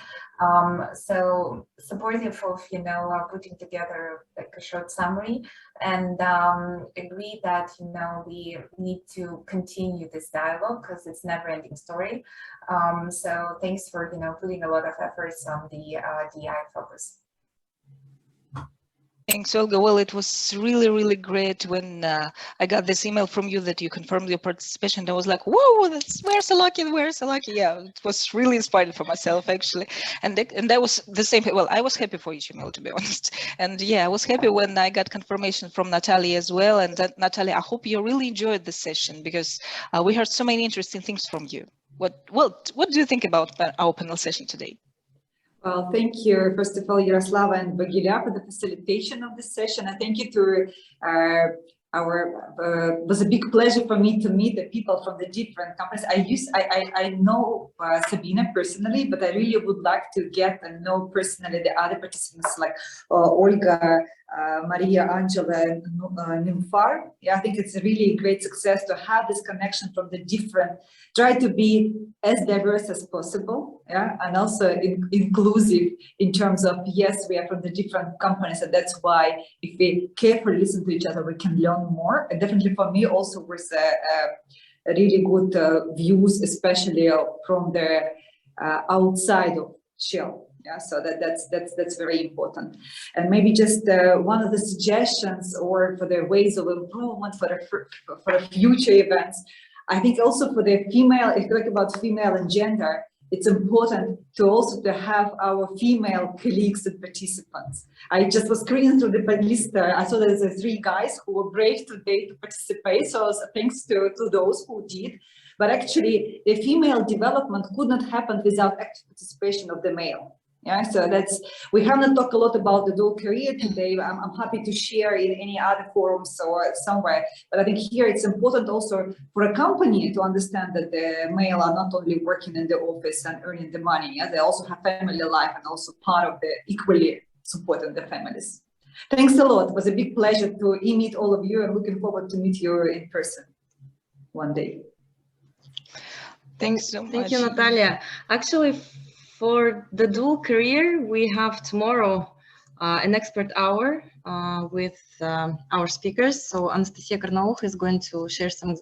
So supportive of putting together like a short summary, and agree that we need to continue this dialogue because it's never-ending story. So thanks for, putting a lot of efforts on the DI focus. Thanks, Olga. Well, it was really, really great when I got this email from you that you confirmed your participation. I was like, whoa, we're so lucky, we're so lucky. Yeah, it was really inspiring for myself, actually. And that was the same. Well, I was happy for each email, to be honest. And yeah, I was happy when I got confirmation from Natalia as well. And Natalia, I hope you really enjoyed this session because we heard so many interesting things from you. What do you think about our panel session today? Well, thank you, first of all, Yaroslava and Baigaraeva, for the facilitation of this session. And thank you to it was a big pleasure for me to meet the people from the different companies. I know Sabina personally, but I really would like to get and know personally the other participants like Olga, Maria, Angela, and Nimfar. Yeah, I think it's a really great success to have this connection from the different, try to be as diverse as possible, yeah, and also inclusive in terms of, yes, we are from the different companies, and that's why if we carefully listen to each other, we can learn more. And definitely for me also was a really good views, especially from the outside of Shell. Yeah, so that's very important. And maybe just one of the suggestions or for the ways of improvement for the future events. I think also for the female, if you talk about female and gender, it's important to also to have our female colleagues and participants. I just was screening through the list. I saw that there's 3 guys who were brave today to participate. So thanks to those who did. But actually, the female development could not happen without active participation of the male. Yeah, so we have not talked a lot about the dual career today. I'm happy to share in any other forums or somewhere, but I think here it's important also for a company to understand that the male are not only working in the office and earning the money, yeah, they also have family life and also part of the equally supporting the families. Thanks a lot. It was a big pleasure to meet all of you and looking forward to meet you in person one day. Thanks so much. Thank you, Natalia. Actually, for the dual career, we have tomorrow an expert hour with our speakers. So Anastasia Karnaukh is going to share some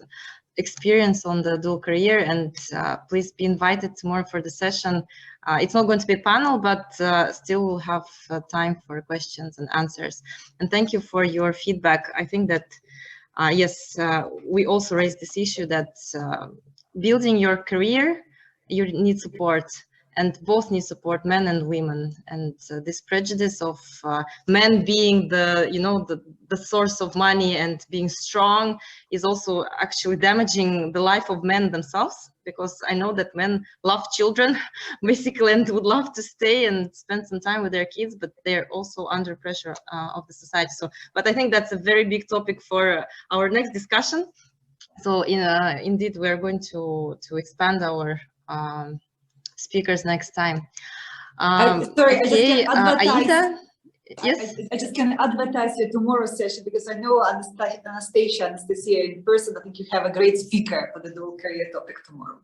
experience on the dual career, and please be invited tomorrow for the session. It's not going to be a panel, but still we'll have time for questions and answers. And thank you for your feedback. I think that, yes, we also raised this issue that building your career, you need support. And both need support, men and women. And this prejudice of men being the source of money and being strong is also actually damaging the life of men themselves, because I know that men love children basically and would love to stay and spend some time with their kids, but they're also under pressure of the society. So, but I think that's a very big topic for our next discussion. So indeed, we're going to expand our speakers next time. Sorry, okay, I just can advertise. Aida, yes, I just can advertise your tomorrow's session because I know Anastasia in person. I think you have a great speaker for the dual career topic tomorrow.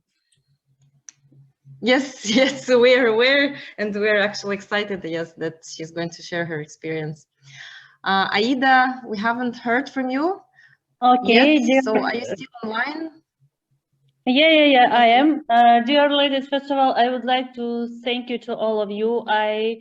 Yes, we're aware and we're actually excited, yes, that she's going to share her experience. Aida, we haven't heard from you. Okay, yet, so are you still online? Yeah, I am. Dear ladies, first of all, I would like to thank you to all of you. I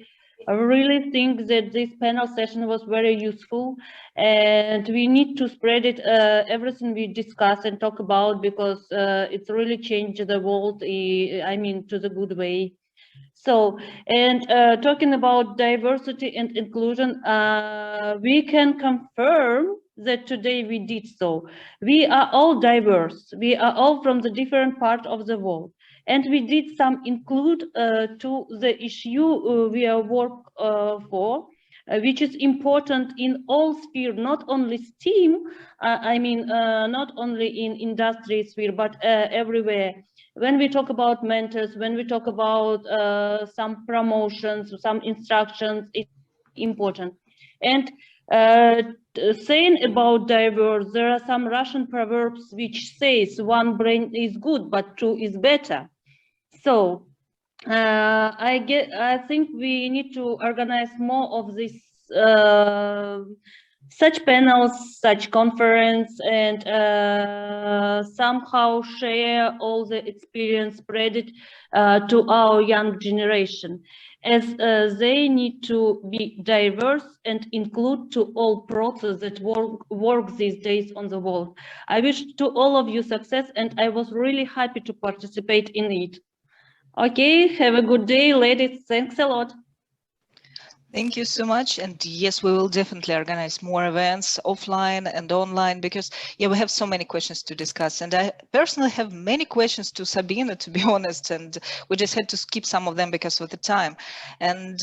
really think that this panel session was very useful, and we need to spread it, everything we discuss and talk about, because it's really changed the world, I mean, to the good way. So, and talking about diversity and inclusion, we can confirm that today we did so. We are all diverse. We are all from the different part of the world. And we did some include to the issue we are work for, which is important in all spheres, not only STEAM, I mean, not only in industry sphere, but everywhere. When we talk about mentors, when we talk about some promotions, some instructions, it's important. And saying about diverse, there are some Russian proverbs which says one brain is good, but two is better. So I think we need to organize more of this such panels, such conference, and somehow share all the experience, spread it to our young generation, as they need to be diverse and include to all processes that work these days on the world. I wish to all of you success, and I was really happy to participate in it. Okay, have a good day, ladies. Thanks a lot. Thank you so much. And yes, we will definitely organize more events offline and online, because yeah, we have so many questions to discuss. And I personally have many questions to Sabina, to be honest, and we just had to skip some of them because of the time. And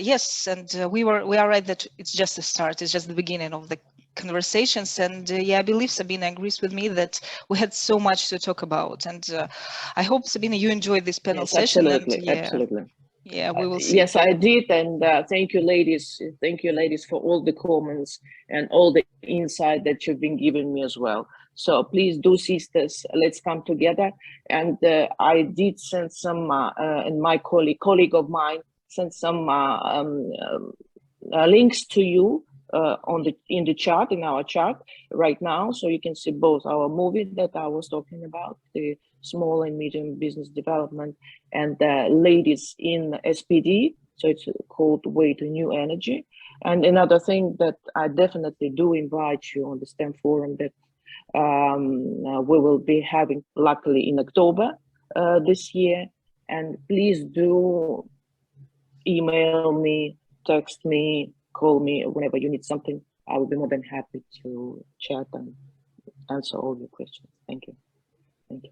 yes, and we are right that it's just a start. It's just the beginning of the conversations. And yeah, I believe Sabina agrees with me that we had so much to talk about. And I hope, Sabina, you enjoyed this panel session. Absolutely, and, yeah, absolutely. Yeah, we will see. Yes, I did, and thank you, ladies. Thank you, ladies, for all the comments and all the insight that you've been giving me as well. So please do, sisters, let's come together. And I did send some, and my colleague of mine sent some links to you in the chat, in our chat right now, so you can see both our movie that I was talking about, the small and medium business development, and ladies in SPD, so it's called Way to New Energy. And another thing that I definitely do invite you on the STEM forum that we will be having, luckily, in October this year. And please do email me, text me, call me whenever you need something. I will be more than happy to chat and answer all your questions. Thank you. Thank you.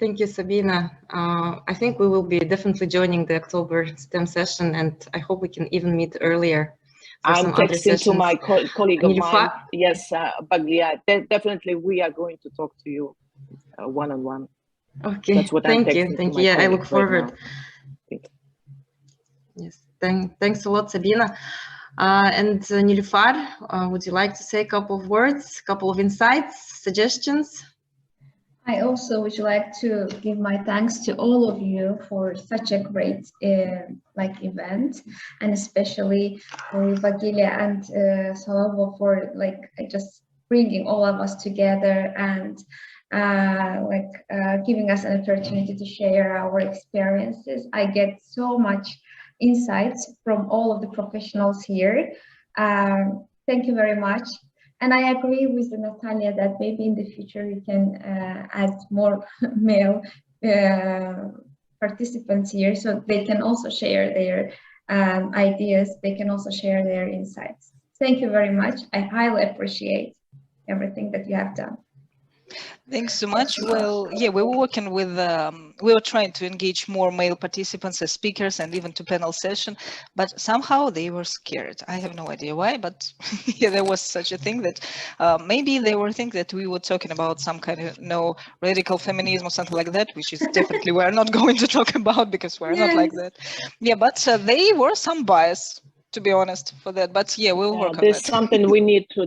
Thank you, Sabina. I think we will be definitely joining the October STEM session, and I hope we can even meet earlier. I'm texting to my colleague of mine. Yes, Baglia, definitely we are going to talk to you one-on-one. Okay, that's what thank you. Thank you. Yeah, I look forward. Right. Yes, thanks a lot, Sabina. And Nilufar, would you like to say a couple of words, a couple of insights, suggestions? I also would like to give my thanks to all of you for such a great event, and especially for Vagilia and Salavo for just bringing all of us together and giving us an opportunity to share our experiences. I get so much insights from all of the professionals here. Thank you very much. And I agree with Natalia that maybe in the future we can add more male participants here, so they can also share their ideas, they can also share their insights. Thank you very much. I highly appreciate everything that you have done. Thanks so much. Well, yeah, we were working with, we were trying to engage more male participants as speakers and even to panel session, but somehow they were scared. I have no idea why, but yeah, there was such a thing that maybe they were thinking that we were talking about some kind of radical feminism or something like that, which is definitely we're not going to talk about because we're not like that. Yeah, but they were some bias, to be honest, for that. But yeah, we'll work on that. There's something we need to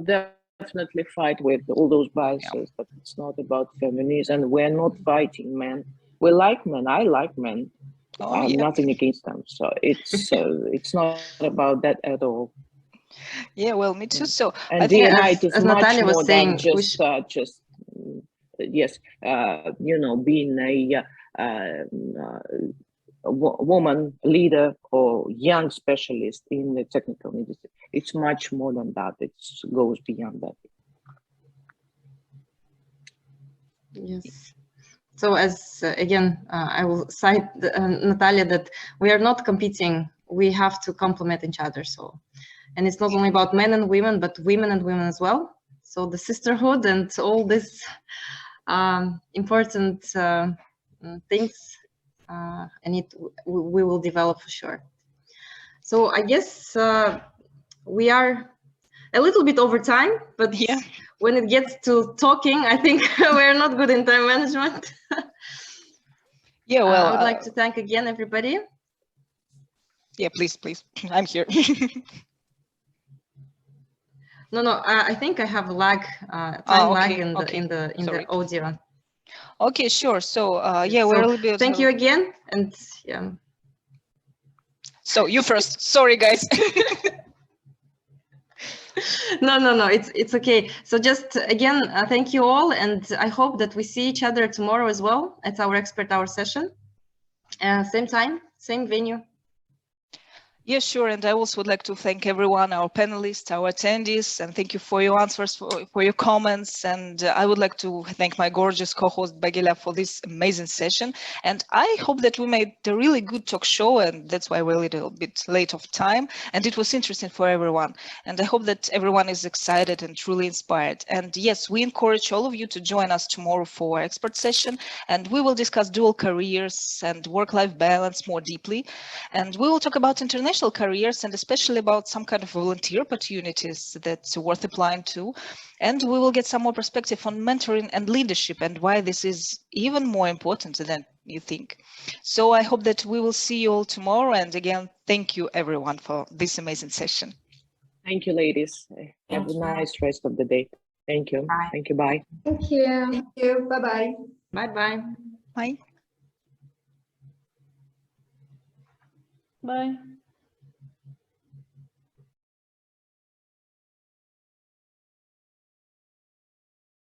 definitely fight with, all those biases, but it's not about feminism, and we're not fighting men. We like men. I like men. I have nothing against them, so it's not about that at all. Yeah, well, me too. So and D&I is much Natalia more than just yes, being a woman leader or young specialist in the technical industry. It's much more than that. It goes beyond that. Yes. So as again, I will cite Natalia that we are not competing. We have to complement each other. So, and it's not only about men and women, but women and women as well. So the sisterhood and all these important things. And we will develop for sure. So I guess we are a little bit over time, but yeah, when it gets to talking, I think we're not good in time management. Yeah, well, I would like to thank again everybody. Yeah, please, I'm here. No, I think I have a lag, time lag in the audio. Okay, sure. So yeah, we're a little bit. Thank you again, and yeah. So you first. Sorry, guys. No, it's okay. So just again, thank you all, and I hope that we see each other tomorrow as well at our expert hour session. Same time, same venue. Yes, sure. And I also would like to thank everyone, our panelists, our attendees, and thank you for your answers, for your comments. And I would like to thank my gorgeous co-host Baigaraeva for this amazing session. And I hope that we made a really good talk show, and that's why we're a little bit late of time. And it was interesting for everyone. And I hope that everyone is excited and truly inspired. And yes, we encourage all of you to join us tomorrow for our expert session. And we will discuss dual careers and work-life balance more deeply. And we will talk about international careers and especially about some kind of volunteer opportunities that's worth applying to. And we will get some more perspective on mentoring and leadership and why this is even more important than you think. So I hope that we will see you all tomorrow. And again, thank you everyone for this amazing session. Thank you, ladies. Have a nice rest of the day. Thank you. Bye. Thank you. Bye. Thank you. Thank you. Bye-bye. Bye-bye. Bye. Bye.